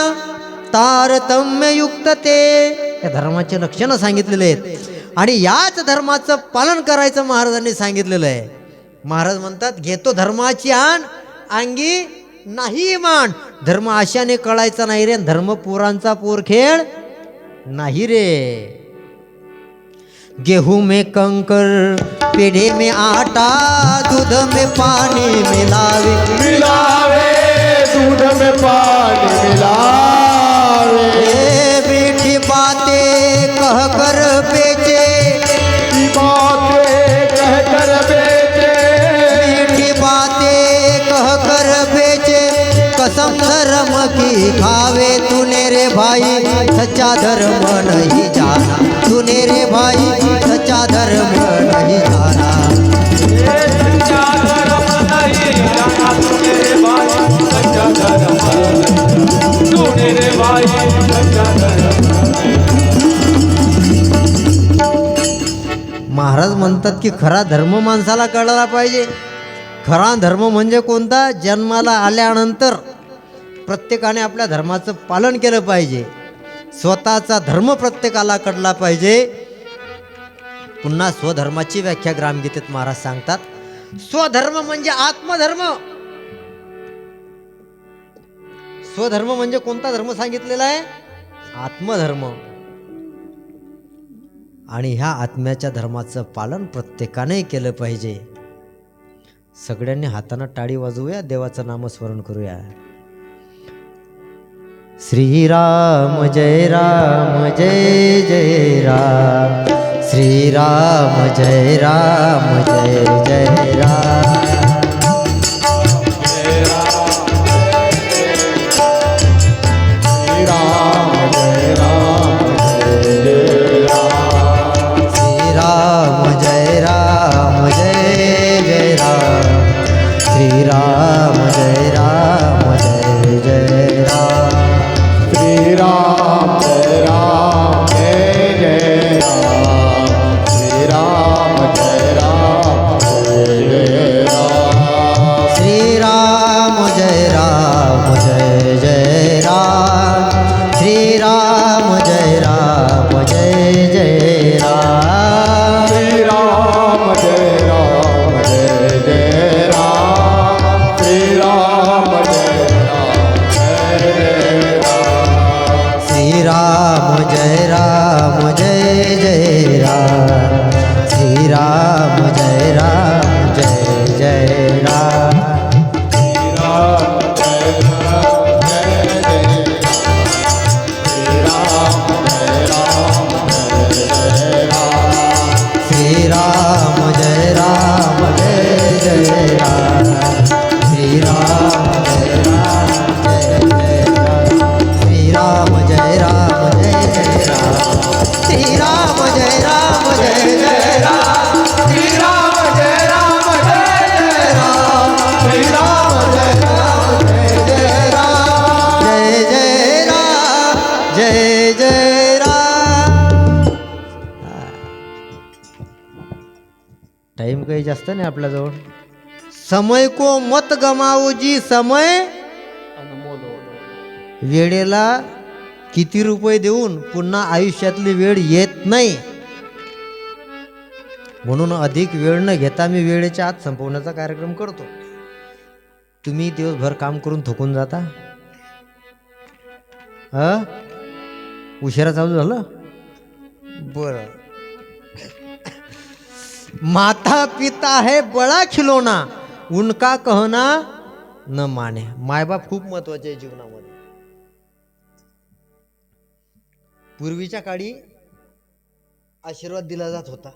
तारतम्ययुक्त ते. या धर्माचे लक्षणं सांगितलेले आहेत आणि याच धर्माचं पालन करायचं महाराजांनी सांगितलेलं आहे. महाराज म्हणतात, घेतो धर्माची आण, अंगी नाही मान. धर्म आशाने कळायचा नाही रे, धर्म पोरांचा पोरखेळ नाही रे. गेहूं में कंकर, पेढ़े में आटा, दूध में पानी मिलावे, दूध में पानी मिलावे. मीठी बातें कह कर बेचे, बातें कह कर बेचे, मीठी बातें कह कर बेचे, कसम धर्म की खावे. तूने रे भाई सच्चा धर्म नहीं जाना, तूने रे भाई सच्चा धर्म नहीं जाना. सच्चा धर्म नहीं जाना, तूने रे भाई सच्चा धर्म, तूने रे भाई सच्चा धर्म. महाराज म्हणतात की खरा धर्म माणसाला कळला पाहिजे. खरा धर्म म्हणजे कोणता? जन्माला आल्यानंतर प्रत्येकाने आपल्या धर्माचं पालन केलं पाहिजे. स्वतःचा धर्म प्रत्येकाला कळला पाहिजे. पुन्हा स्वधर्माची व्याख्या ग्रामगीतेत महाराज सांगतात. स्वधर्म म्हणजे आत्मधर्म. स्वधर्म म्हणजे कोणता धर्म सांगितलेला आहे? आत्मधर्म. आणि ह्या आत्म्याच्या धर्माचं पालन प्रत्येकाने केलं पाहिजे. सगळ्यांनी हातानं टाळी वाजवूया, देवाचं नामस्मरण करूया. श्रीराम जय राम जय जय राम, श्रीराम जय राम जय जय राम. श्रीराम जय राम जय जय राम, श्रीराम जय राम जय जय राम, श्रीराम जय राम जय जय राम, श्रीराम जय राम जय जय राम, श्रीराम जय राम जय जय राम, श्रीराम जय राम जय जय राम, श्रीराम जय राम जय जय राम, श्रीराम जय राम जय जय राम, श्रीराम जय राम जय जय राम, श्रीराम जय राम जय जय राम, श्रीराम जय राम जय जय राम, श्रीराम जय राम जय जय राम, श्रीराम जय राम जय जय राम, श्रीराम जय राम जय जय राम, श्रीराम जय राम जय जय राम, जय जय राम जय जय राम. टाइम काही जास्त नाही आपल्याजवळ. समय को मत गमावो जी समय, वेळेला किती रुपये देऊन पुन्हा आयुष्यातली वेळ येत नाही. म्हणून अधिक वेळ न घेता मी वेळेच्या आत संपवण्याचा कार्यक्रम करतो. तुम्ही दिवसभर काम करून थकून जाता. उशिरा चालू झालं बरं. माता पिता है बड़ा खिलौना, उनका कहना न माने. मायबाप खूप महत्वाचे आहे जीवनामध्ये. पूर्वीच्या काळी आशीर्वाद दिला जात होता.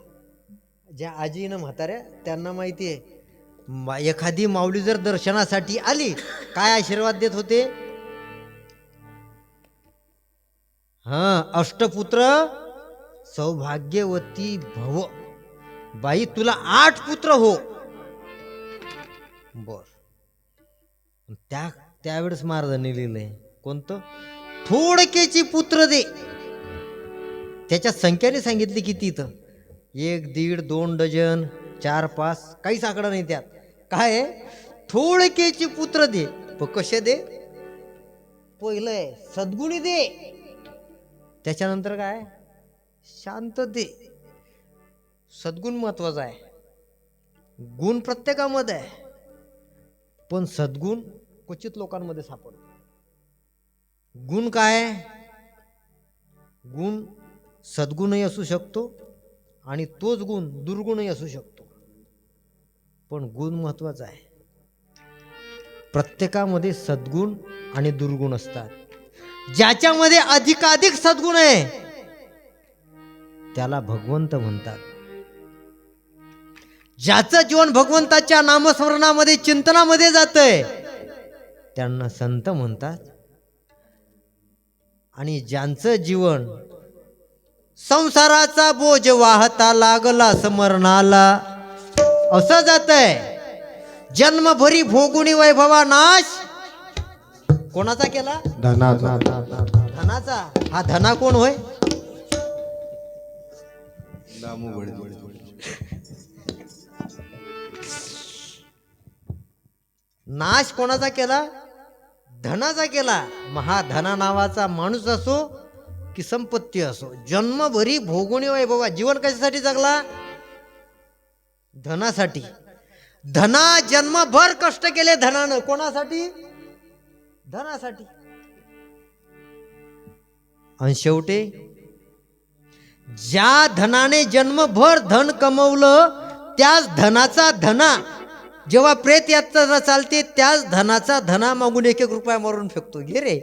ज्या आजी न म्हाताऱ्या त्यांना माहिती आहे, एखादी माऊली जर दर्शनासाठी आली काय आशीर्वाद देत होते. अष्टपुत्र सौभाग्यवती भव. बाई तुला 8 पुत्र हो. बर. त्यावेळेस महाराजांनी लिहिलंय कोणतं, थोडकेची पुत्र दे. त्याच्या संख्याने सांगितली किती इथं, 1, 1.5, 2 डझन, 4, 5, काहीच आकडा नाही त्यात. काय थोडकेची पुत्र दे. पण कसे दे. पहिलं आहे सद्गुणी दे, त्याच्यानंतर काय शांत दे. सद्गुण महत्वाचा आहे. गुण प्रत्येकामध्ये आहे, पण सद्गुण क्वचित लोकांमध्ये सापडतो. गुण काय, गुण सद्गुणही असू शकतो आणि तोच गुण दुर्गुणही असू शकतो, पण गुण महत्वाचा आहे. प्रत्येकामध्ये सद्गुण आणि दुर्गुण असतात. ज्याच्यामध्ये अधिकाधिक सद्गुण आहे त्याला भगवंत म्हणतात. ज्याचं जीवन भगवंताच्या नामस्मरणामध्ये चिंतनामध्ये जातंय त्यांना संत म्हणतात. आणि ज्यांचं जीवन संसाराचा बोज वाहता लागला स्मरणाला असं जातंय, जन्मभरी भोगुनी वैभवा नाश कोणाचा केला, धनाचा. हा धना कोण होय, नाश कोणाचा केला, धनाचा केला. महाधना नावाचा माणूस असो की संपत्ती असो, जन्मभरी भोगुनी वैभवा. जीवन कशासाठी जगला, धनासाठी. धना जन्मभर कष्ट केले धनानं, कोणासाठी, धनासाठी. आणि शेवटी ज्या धनाने जन्मभर धन कमवलं त्याच धनाचा धना जेव्हा प्रेत यात्रा चालते त्याच धनाचा धना मागून 1-1 रुपया मारून फेकतो. घे रे,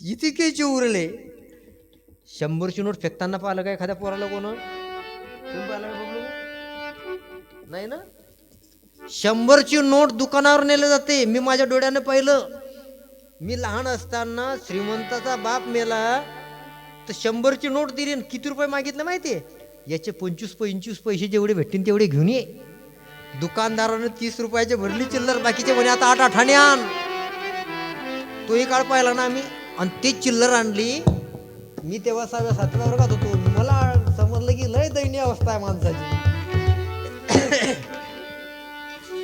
इतकेचे उरले. 100ची नोट फेकताना पाहिलं का एखाद्या पोराला? कोण पाहिलं का बबलू? नाही ना. 100ची नोट दुकानावर नेले जाते. मी माझ्या डोळ्याने पाहिलं. मी लहान असताना श्रीमंताचा बाप मेला तर 100ची नोट दिली. किती रुपये मागितले माहितीये? याचे 25-25 पैसे जेवढे भेटतील तेवढे घेऊन ये. दुकानदाराने 30 रुपयाचे भरली चिल्लर. बाकीचे म्हणे आता 8 आठाने आण. तोही काळ पाहिला ना आम्ही. आणि ते चिल्लर आणली. मी तेव्हा 6व्या-7व्या वर्गात होतो. मला समजलं की लय दयनीय अवस्था आहे माणसाची.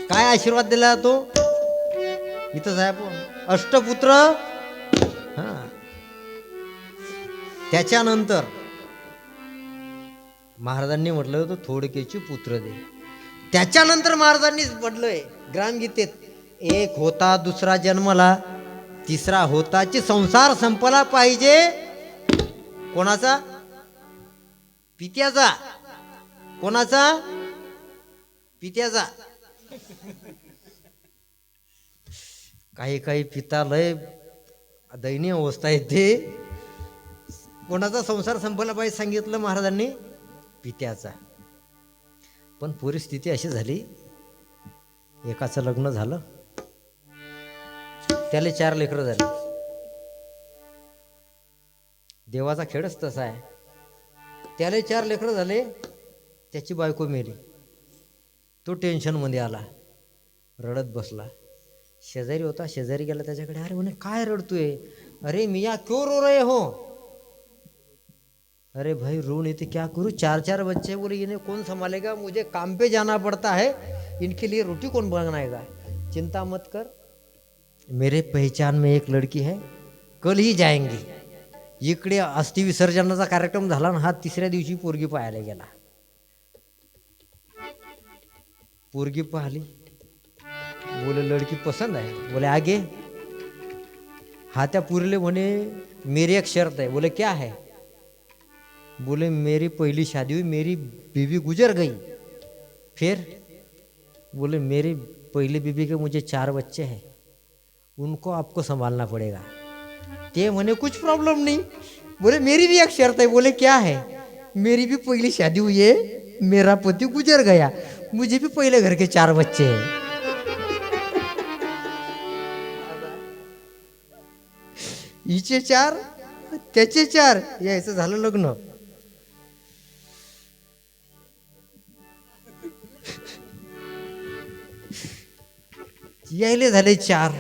काय आशीर्वाद दिला तो? इथंच आहे आपण, अष्टपुत्र. हा, त्याच्यानंतर महाराजांनी म्हटलं होतं थोडकेचे पुत्र दे. त्याच्यानंतर महाराजांनीच म्हटलंय ग्रामगीतेत, एक होता दुसरा जन्मला, तिसरा होताची संसार संपला पाहिजे. कोणाचा? पित्याचा. कोणाचा? पित्याचा. काही काही पिता लय दयनीय अवस्था येते. कोणाचा संसार संपला पाहिजे सांगितलं महाराजांनी? पित्याचा. पण परिस्थिती अशी झाली, एकाचं लग्न झालं, त्याला 4 लेकरं झाली. देवाचा खेळच तसा आहे. त्याला 4 लेकरं झाले, त्याची बायको मेली. तो टेन्शनमध्ये आला, रडत बसला. शेजारी होता, शेजारी गेला त्याच्याकडे. अरे म्हणे काय रडतोय? अरे मियाँ क्यों रो रहे हो? अरे भाई रो नहीं तो क्या करूँ, 4 बच्चे. बोले इन्हें कौन संभालेगा, मुझे काम पे जाना पड़ता है, इनके लिए रोटी कौन बनाएगा? चिंता मत कर, मेरे पहचान में एक लड़की है, कल ही जाएंगी. इकडे अस्थि विसर्जनाचा कार्यक्रम झाला ना, हा 3ऱ्या दिवशी पोरगी पाहायला गेला. पोरगी पाहिली, बोले लड़की पसंद है. बोले आगे. हा त्या पुरले म्हणे मेरी एक शर्त है. बोले क्या है? बोले मेरी पहली शादी हुई, मेरी बीवी गुजर गई. फिर? बोले मेरी पहली बीवी के मुझे 4 बच्चे हैं, उनको आपको संभालना पड़ेगा. ते म्हणे कुछ प्रॉब्लम नहीं. बोले मेरी भी एक शर्त है. बोले क्या है? मेरी भी पहली शादी हुई है, मेरा पति गुजर गया, मुझे भी पहले घर के 4 बच्चे हैं. हिचे 4, त्याचे 4, यायचं झालं लग्न. यायले झाले 4,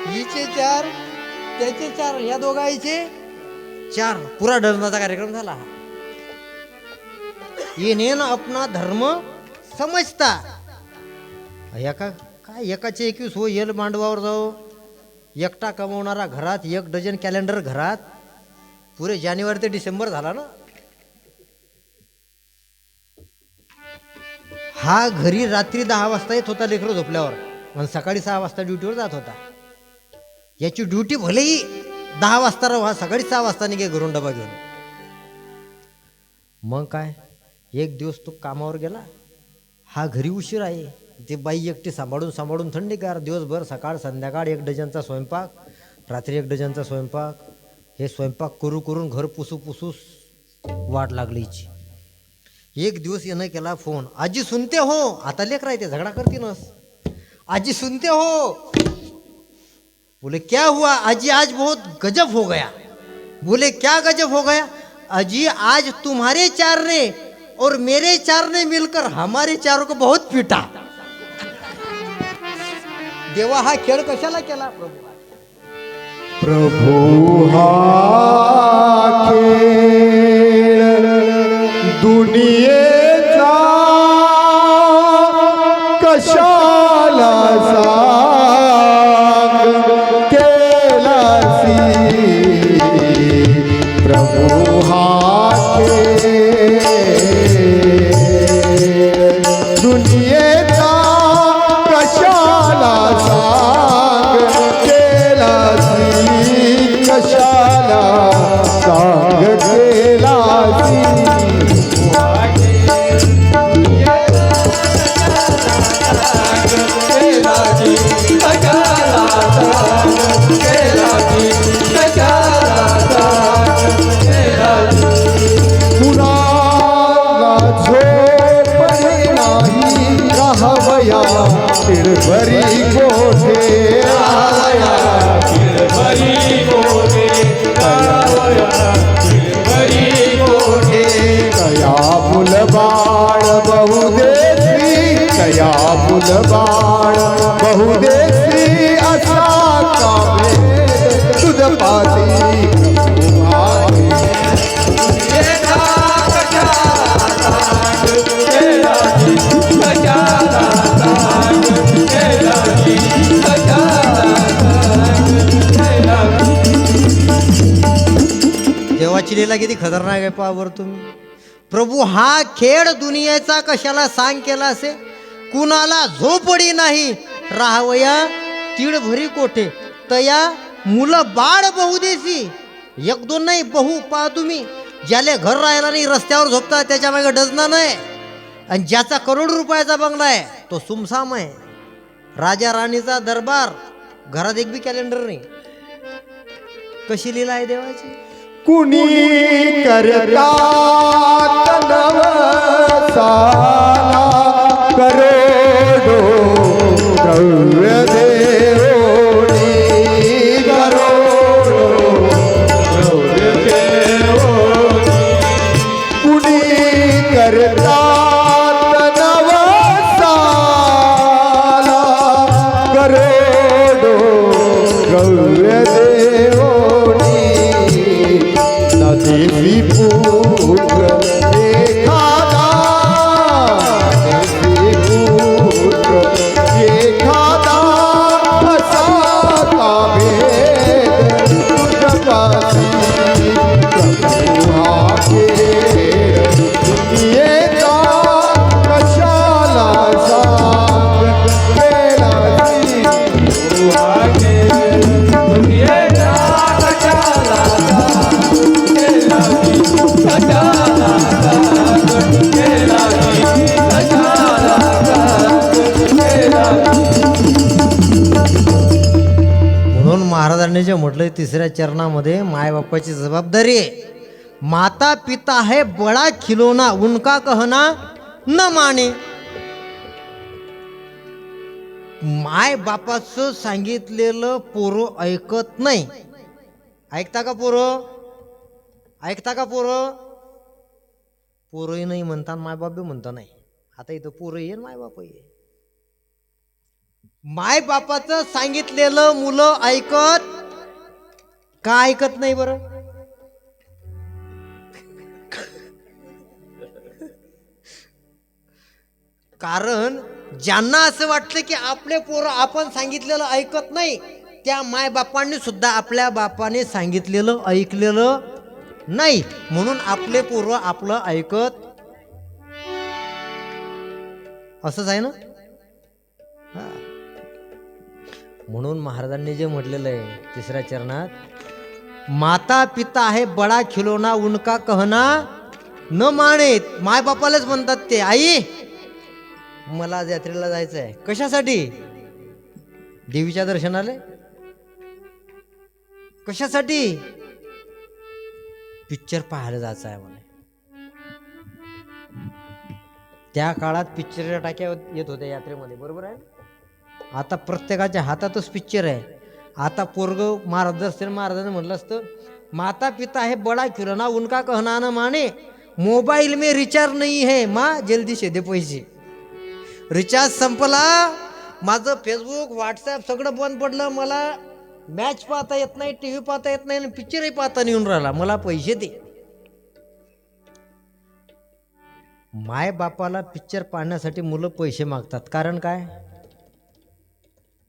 हिचे 4, त्याचे 4, या दोघांचे 4. पुरा डरण्याचा कार्यक्रम झाला. येणे ना अपना धर्म समजता. काय एकाचे 21 हो, येल मांडवावर जाओ. एकटा कमवणारा घरात 1 डझन कॅलेंडर घरात. पुरे जानेवारी ते डिसेंबर झाला ना. हा घरी रात्री 10 वाजता येत होता लेकरं झोपल्यावर, आणि सकाळी 6 वाजता ड्युटीवर जात होता. याची ड्युटी भलेही 10 वाजता राहा, सकाळी 6 वाजता निघे घरून डबा घेऊन. मग काय, एक दिवस तो कामावर गेला, हा घरी उशीर आहे. ते बाई एकटी सांभाळून थंडीगार दिवसभर, सकाळ संध्याकाळ 1 डझनचा स्वयंपाक, रात्री 1 डझनचा स्वयंपाक. हे स्वयंपाक करून घर पुसू वाट लागली हिची. एक दिवस यानं केला फोन, आजी सुनते हो. आता लेकरं आहे ते झगडा करतीनच. आजी सुनते हो. बोले क्या हुआ? आजी आज बहुत गजब हो गया. बोले क्या गजब हो गया? अजी आज तुम्हारे 4 ने और मेरे 4 ने मिलकर हमारे 4 को बहुत पीटा. देवा हा खेळ कशाला केला? प्रभू हा खेळ दुनियेचा कशाला सांग केलासी. प्रभू हा खेळ दुनियेचा कशाला सांग केलासी. कशाला सांग केलासी. तिळभरी कोठे रावया तिळभरी कोठे रावया तिळभरी कोठे कया फुलबाळ बहुदेशी कया फुलबाळ बहुदेशी असा कामे तुझ पासी देवाची लीला किती खतरनाक आहे पावर तुम्ही. प्रभू हा खेळ दुनियेचा कशाला सांग केला असे. कुणाला झोपडी नाही राहावया तिळभरी कोठे तया मुलं बाळ बहुदेशी. एक दोन नाही बहु पहा तुम्ही. ज्याले घर राहायला नाही रस्त्यावर झोपतात त्याच्या मागे डझना नाही. आणि ज्याचा करोड रुपयाचा बंगला आहे तो सुमसाम आहे. राजा राणीचा दरबार घरात एक बी कॅलेंडर नाही. कशी लीला आहे देवाची. कुणी करता नवसाला करोडो द्रव्य देवोनी करोडो द्रव्य देवोनी कुणी करता नवसाला करोडो द्रव्य देवोनी देवी पुत्र एखादा देवी पुत्र एखादा असा कामेद तुझपासी प्रभू हा खेळ दुनियेचा कशाला सांग केलासी प्रभू हा खेळ दुनियेचा कशाला म्हणून महाराजांनी जे म्हटलं तिसऱ्या चरणामध्ये मायबापाची जबाबदारी आहे. माता पिता है बडा खिलोना उनका कहना न माने. माय बापाचं सांगितलेलं पोरं ऐकत नाही. ऐकता का पोरं. ऐकता का पोरं. पोरंही नाही म्हणता मायबाप बी म्हणता नाही. आता इथं पोरं येईल मायबाप ये. माय बापाचं सांगितलेलं मुलं ऐकत का ऐकत नाही बरं. कारण ज्यांना असं वाटलं की आपले पोरं आपण सांगितलेलं ऐकत नाही त्या माय बापांनी सुद्धा आपल्या बापाने सांगितलेलं ऐकलेलं नाही. म्हणून आपले पोरं आपलं ऐकत असंच आहे ना. म्हणून महाराजांनी जे म्हटलेलं आहे तिसऱ्या चरणात माता पिता आहे बडा खिलोना उनका कहना न माने. माय बापालाच म्हणतात ते आई मला आज यात्रेला जायचं आहे. कशासाठी. देवीच्या दर्शनाला. कशासाठी. पिक्चर पाहायला जायचं आहे म्हणे. त्या काळात पिक्चरच्या टाक्या येत होत्या यात्रेमध्ये बरोबर आहे. आता प्रत्येकाच्या हातातच पिक्चर आहे. आता पोरग महाराज असतील महाराजांनी म्हटलं असतं माता पिता है बडा खिलौना उनका कहना न माने. मोबाईल में रिचार्ज नाही है माँ जल्दी से दे पैसे. रिचार्ज संपला. माझं फेसबुक व्हॉट्सॲप सगळं बंद पडलं. मला मॅच पाहता येत नाही टी व्ही पाहता येत नाही आणि पिक्चरही पाहता नाही येऊन राहिला. मला पैसे दे. माय बापाला पिक्चर पाहण्यासाठी मुलं पैसे मागतात. कारण काय.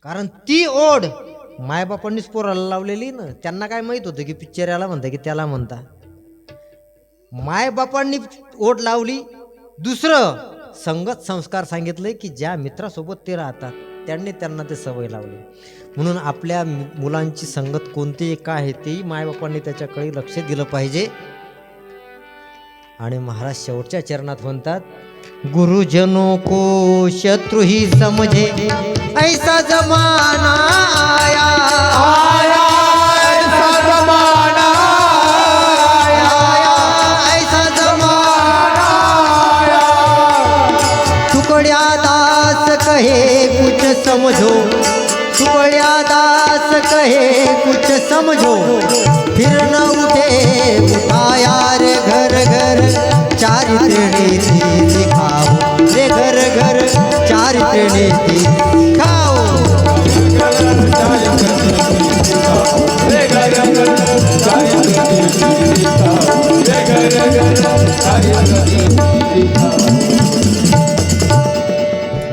कारण ती ओढ मायबापांनीच पोराला लावलेली ना. त्यांना काय माहित होतं की पिक्चर याला म्हणता की त्याला म्हणता. मायबापांनी ओढ लावली. दुसरं संगत संस्कार सांगितले की ज्या मित्रासोबत ते राहतात त्यांनी त्यांना ते सवय लावली. म्हणून आपल्या मुलांची संगत कोणती काय आहे तेही मायबापांनी त्याच्याकडे लक्ष दिलं पाहिजे. आणि महाराज शेवटच्या चरणात म्हणतात गुरुजनों को शत्रु ही समझे ऐसा जमाना आया आया ऐसा जमाना आया ऐसा जमाना आया टुकड्या दास कहे कुछ समझो सुबड़िया दास कहे कुछ समझो फिर न उठे उठाया रे घर घर चारित्र नीति दिखाओ रे घर घर चारित्र नीति दिखाओ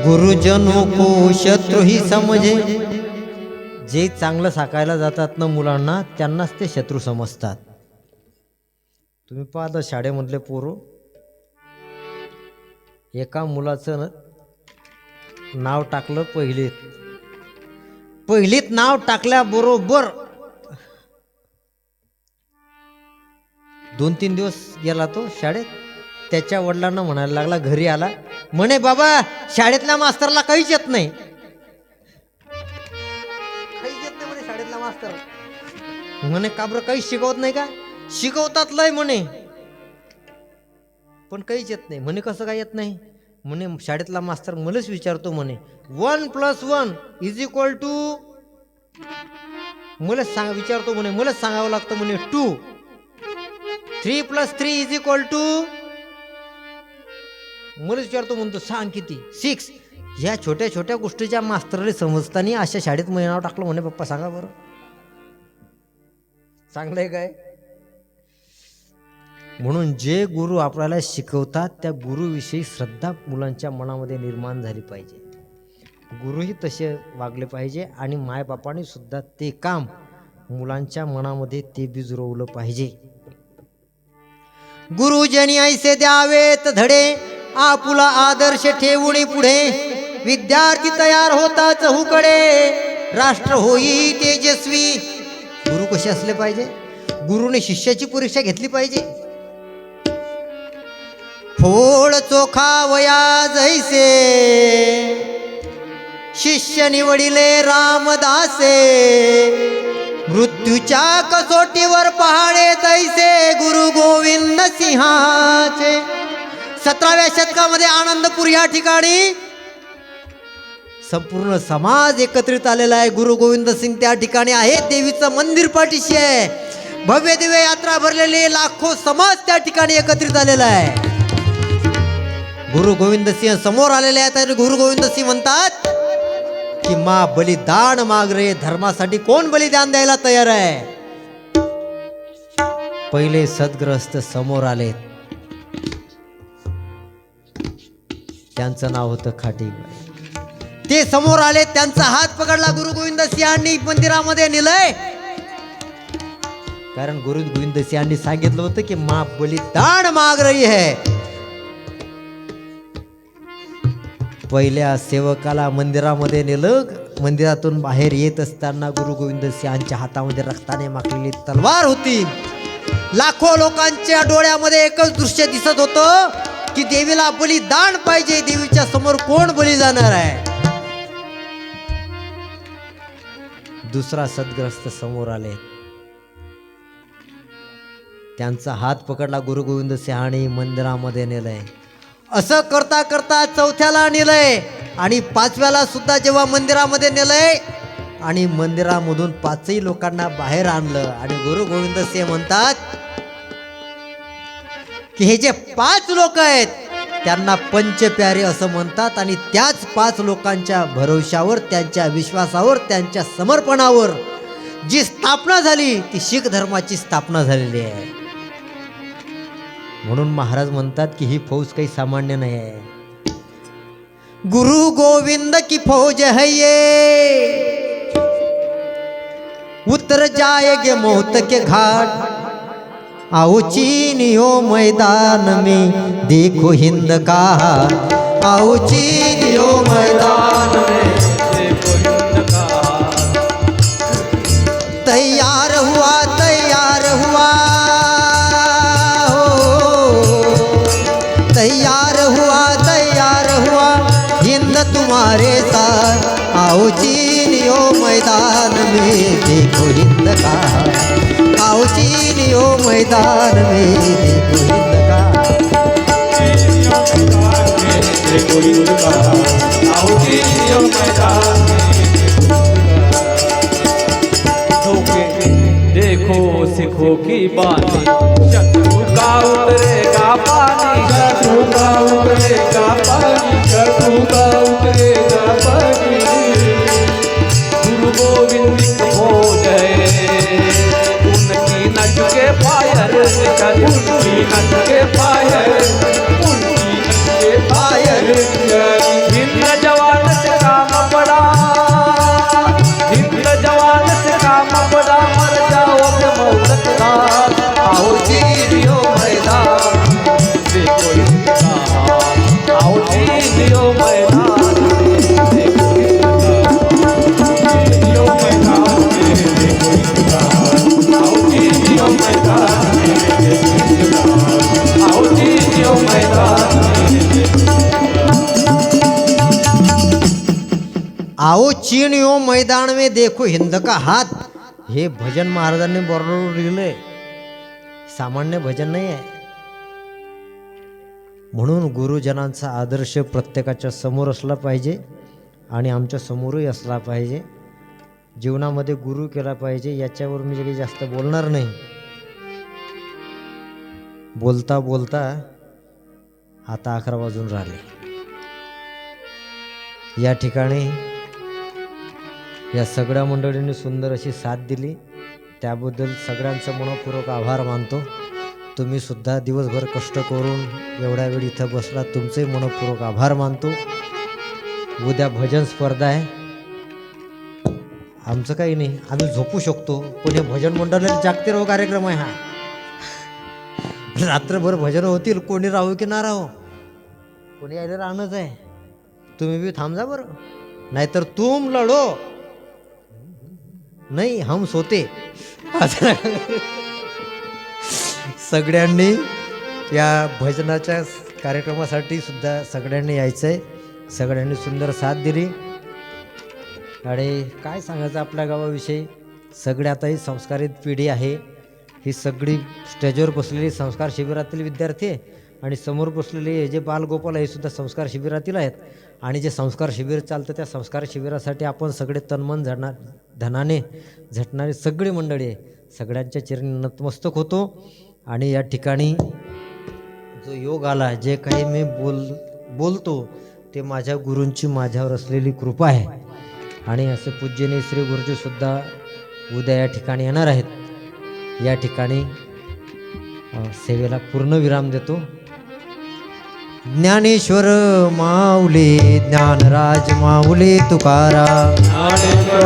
गुरुजनों को शत्रु ही समजे जे चांगलं साकायला जातात ना मुलांना त्यांनाच ते शत्रू समजतात. तुम्ही पाहता शाळेमधले पोरं एका मुलाचं नाव टाकलं पहिलीत नाव टाकल्याबरोबर 2-3 दिवस गेला तो शाळेत. त्याच्या वडिलांना म्हणायला लागला, घरी आला म्हणे बाबा शाळेतल्या मास्तरला काहीच येत नाही म्हणे शाळेतला मास्तर. म्हणे का बरं काहीच शिकवत नाही का? शिकवतात लय म्हणे पण काहीच येत नाही. म्हणे कसं काय येत नाही? म्हणे शाळेतला मास्तर मलाच विचारतो म्हणे 1 + 1 = मला विचारतो म्हणे मलाच सांगावं लागतं म्हणे 2. 3 + 3 = मला विचारतो म्हणतो सांग किती 6. ह्या छोट्या छोट्या गोष्टीच्या मास्तरला समजताना अशा शाळेत मी नाव टाकलं म्हणे. पप्पा सांगा बरं चांगलंय काय? म्हणून जे गुरु आपल्याला शिकवतात त्या गुरुविषयी श्रद्धा मुलांच्या मनामध्ये निर्माण झाली पाहिजे. गुरुही तसे वागले पाहिजे आणि मायबापाने सुद्धा ते काम मुलांच्या मनामध्ये ते बीज रोवलं पाहिजे. गुरुजनी ऐसे द्यावेत धडे आपुला आदर्श ठेवून पुढे विद्यार्थी तयार होता चहूकडे राष्ट्र होई तेजस्वी. गुरु कसे असले पाहिजे? गुरुने शिष्याची परीक्षा घेतली पाहिजे. फोड चोखा वया जैसे शिष्य निवडिले रामदासे मृत्यूच्या कसोटीवर पहाडे तैसे गुरु गोविंद सिंहाचे. 17व्या शतकामध्ये आनंदपूर या ठिकाणी संपूर्ण समाज एकत्रित आलेला आहे. गुरु गोविंद सिंग त्या ठिकाणी आहे. देवीचं मंदिर पाठीशी आहे. भव्य दिव्य यात्रा भरलेली लाखो समाज त्या ठिकाणी एकत्रित आलेला आहे. गुरु गोविंद सिंह समोर आलेले आहेत आणि गुरु गोविंद सिंह म्हणतात की मा बलिदान माग रे. धर्मासाठी कोण बलिदान द्यायला तयार आहे? पहिले सद्ग्रस्त समोर आले. त्यांचं नाव होतं खाटीबाई. ते समोर आले. त्यांचा हात पकडला गुरु गोविंद सिंहांनी मंदिरामध्ये नेलंय. कारण गुरु गोविंद सिंहांनी सांगितलं होतं की मा बलिदान माग रही है. पहिल्या सेवकाला मंदिरामध्ये नेलं. मंदिरातून बाहेर येत असताना गुरु गोविंद सिंहांच्या हातामध्ये रक्ताने माखलेली तलवार होती. लाखो लोकांच्या डोळ्यामध्ये एकच दृश्य दिसत होतं की देवीला बलिदान पाहिजे. देवीच्या समोर कोण बली जाणार आहे? दुसरा सद्ग्रस्त समोर आले. त्यांचा हात पकडला गुरु गोविंद सिंहांनी मंदिरामध्ये नेलंय. असं करता करता 4थ्याला नेलंय आणि 5व्याला सुद्धा जेव्हा मंदिरामध्ये नेलंय आणि मंदिरामधून 5ही लोकांना बाहेर आणलं आणि गुरु गोविंद सिंह म्हणतात की हे जे 5 लोक आहेत त्यांना पंचप्यारे असं म्हणतात आणि त्याच 5 लोकांच्या भरोशावर, त्यांच्या विश्वासावर, त्यांच्या समर्पणावर जी स्थापना झाली ती शीख धर्माची स्थापना झालेली आहे. म्हणून महाराज म्हणतात की ही फौज काही सामान्य नाही आहे. गुरु गोविंद की फौज है ये उतर जाएगे मौत के घाट आओ चीनियो मैदान में देखो हिंद का आओ चीनियो मैदान में देखो हिंद का. तैयार हुआ तैयार हुआ हिंद तुम्हारे साथ आओ चीनियो मैदान में देखो हिंद का आओ चीनियो मैदान में देखो हिंद का. देखो हिंद का आओ चीनियो मैदान की बानी शत्रु का उतरेगा पानी शत्रु का उतरेगा पानी शत्रु का उतरेगा पानी गुरु गोविंद हो जाए उनकी नच के फायर उनकी नच के फायर उनकी नच के फायर हिंद जवान से काम पड़ा हिंद जवान से काम पड़ा मर जाओगे मौत का आओ जीवियो मैदान देखो इनका हाल आओ जीवियो मैदान देखो जीवियो मैदान देखो इनका हाल आओ जीवियो मैदान देखो इनका हाल आओ जीवियो मैदान आओ चीन यो मैदान में देखो हिंद का हात. हे भजन महाराजांनी बरोबर लिहिलंय, सामान्य भजन नाही आहे. म्हणून गुरुजनांचा आदर्श प्रत्येकाच्या समोर असला पाहिजे आणि आमच्या समोरही असला पाहिजे. जीवनामध्ये गुरु केला पाहिजे. याच्यावर मी काही जास्त बोलणार नाही. बोलता बोलता आता 11 वाजून राहिले. या ठिकाणी या सगळ्या मंडळींनी सुंदर अशी साथ दिली, त्याबद्दल सगळ्यांचं मनपूर्वक आभार मानतो. तुम्ही सुद्धा दिवसभर कष्ट करून एवढ्या वेळ इथं बसला, तुमचंही मनपूर्वक आभार मानतो. उद्या भजन स्पर्धा आहे. आमचं काही नाही, आम्ही झोपू शकतो, पण हे भजन मंडळाला जागते राहू कार्यक्रम आहे हा. रात्रभर भजन होतील, कोणी राहू की ना राहू, कोणी यायला राहणंच आहे. तुम्ही बी थांबजा बरं, नाहीतर तुम लढो नाही हम सोते. सगळ्यांनी या भजनाच्या कार्यक्रमासाठी सुद्धा सगळ्यांनी यायचं आहे. सगळ्यांनी सुंदर साथ दिली. आणि काय सांगायचं आपल्या गावाविषयी, सगळे आता ही संस्कारित पिढी आहे. ही सगळी स्टेजवर बसलेली संस्कार शिबिरातील विद्यार्थी आहे आणि समोर बसलेले हे जे बालगोपाल हे सुद्धा संस्कार शिबिरातील आहेत. आणि जे संस्कार शिबिर चालतं त्या संस्कार शिबिरासाठी आपण सगळे तन्मन धनाने झटणारी सगळी मंडळी आहे. सगळ्यांच्या चरणी नतमस्तक होतो. आणि या ठिकाणी जो योग आला, जे काही मी बोलतो ते माझ्या गुरूंची माझ्यावर असलेली कृपा आहे. आणि असे पूज्यनीय श्री गुरुजीसुद्धा उद्या या ठिकाणी येणार आहेत. या ठिकाणी सेवेला पूर्ण विराम देतो. ज्ञानेश्वर माऊली ज्ञानराज माऊली तुकाराम, ज्ञानेश्वर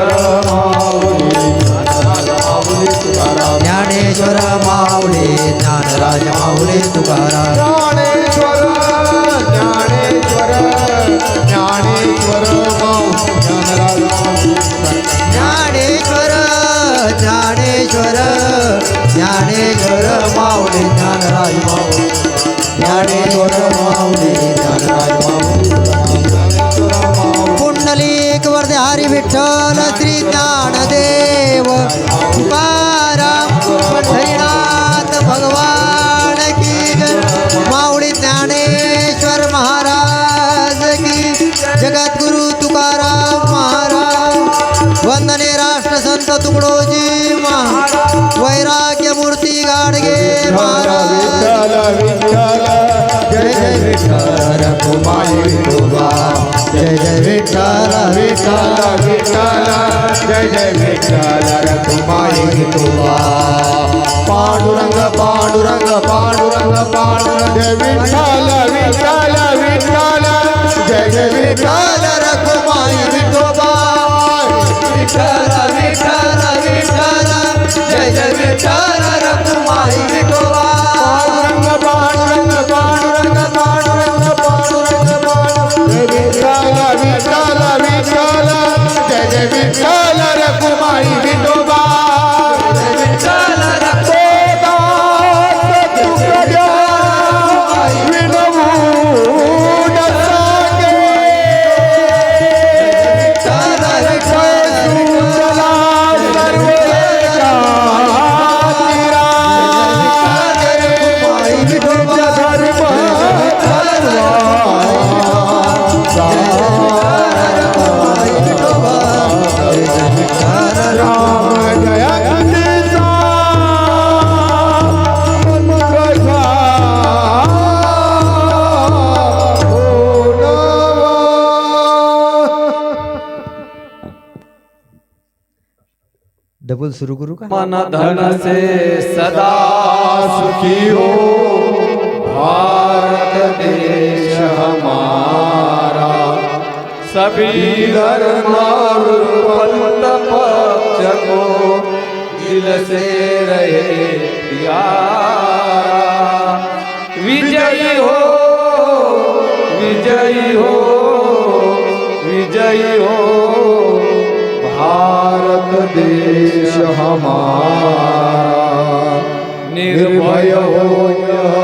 माऊली ज्ञानराज माऊली तुकाराम, ज्ञानेश्वर ज्ञानेश्वर ज्ञानेश्वर ज्ञानेश्वर ज्ञानेश्वर ज्ञानेश्वर माऊली ज्ञानराज माऊली, ज्ञानेश्वर माऊली ज्ञानराज माऊली. पुंडलिक वरदे हरी विठ्ठल श्री ज्ञानदेव तुकाराम पंढरीनाथ भगवान की जय. माऊली ज्ञानेश्वर महाराज की, जगद्गुरु तुकाराम महाराज. वंदने राष्ट्रसंत तुकडोजी महाराज, वैराग्य मूर्ती गाडगे महाराज. जय जय विठ्ठल रखुमाई विठोबा, जय जय विठ्ठल विठ्ठल विठ्ठल, जय जय विठ्ठल रखुमाई विठोबा. पांडुरंग पांडुरंग पांडुरंग पांडुरंग, जय विठ्ठल विठ्ठल विठ्ठल, जय जय विठ्ठल रखुमाई विठोबा. विठ्ठल विठ्ठल विठ्ठल, जय जय विठ्ठल रखुमाई विठोबा. पांडुरंग पांडुरंग पांडुरंग पांडुरंग पांडुरंग, जय विठ्ठल विठ्ठल विठ्ठल, जय जय विठ्ठल रखुमाई विठोबा. विठ्ठल बोल सुरू करू का मन धन से सदा सुखी हो भारत देश हमारा, सभी धर्म और पंथ पक्ष को दिल से रहे प्यारा। विजयी हो विजयी हो विजयी हो भारत देश हमारा, निर्भय हो यह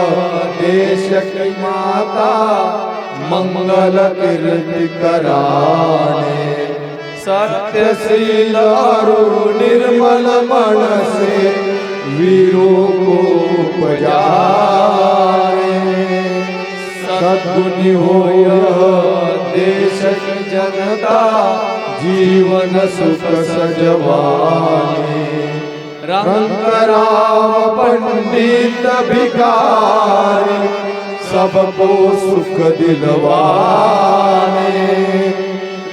देश की माता, मंगल कीर्ति कराने, सत्यशील और निर्मल मन से वीरों को उपजाए। सद्गुणी हो यह देश की जनता, जीवन सुख सजवाने, रंग राम पंडित भिखारी, सबको सुख दिलवाने।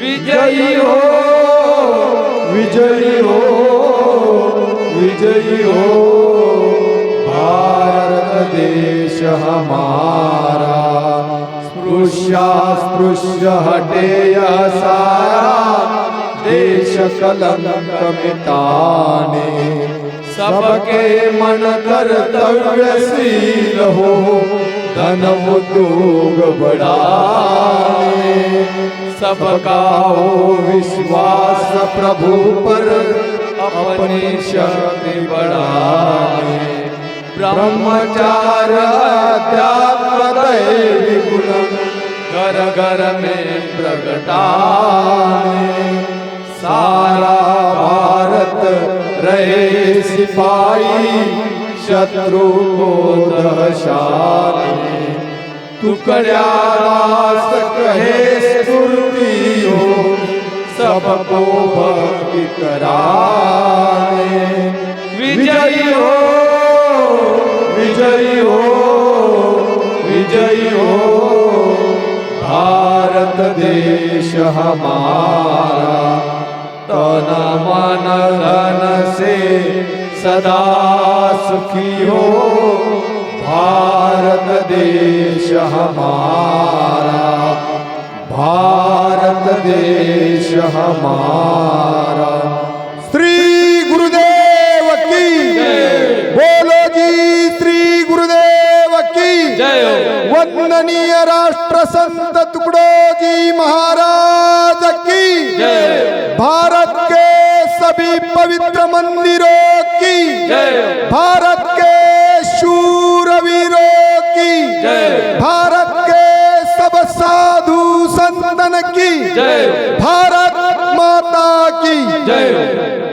विजयी हो विजयी हो विजयी हो भारत देश हमारा, स्पृश्य हटे यह सारा, देश कलंक मिटाने, सबके मन कर्तव्यशील हो, धन उद्योग बढ़ाने, सबका हो विश्वास प्रभु पर, अपनी शक्ति बढ़ाने, ब्रह्मचार्य अध्यात्म दैवी गुण घर घर में प्रगटाने, सारा भारत रहे सिपाही, शत्रु को दहशाने, टुकड़ा रास कहे सुरती हो, सबको भक्ति कराने। विजयी हो विजयी हो विजयी हो भारत देश हमारा, तन मन धन से सदा सुखी हो भारत देश हमारा, भारत देश हमारा। श्री गुरुदेव की बोलो जी, श्री गुरुदेव की जय हो। वंदनीय राष्ट्र संत तुकडोजी महाराज की जय। भारत के सभी पवित्र मंदिरों की जय। भारत के शूरवीरों की जय। भारत के सब साधु संतन की जय। भारत माता की जय।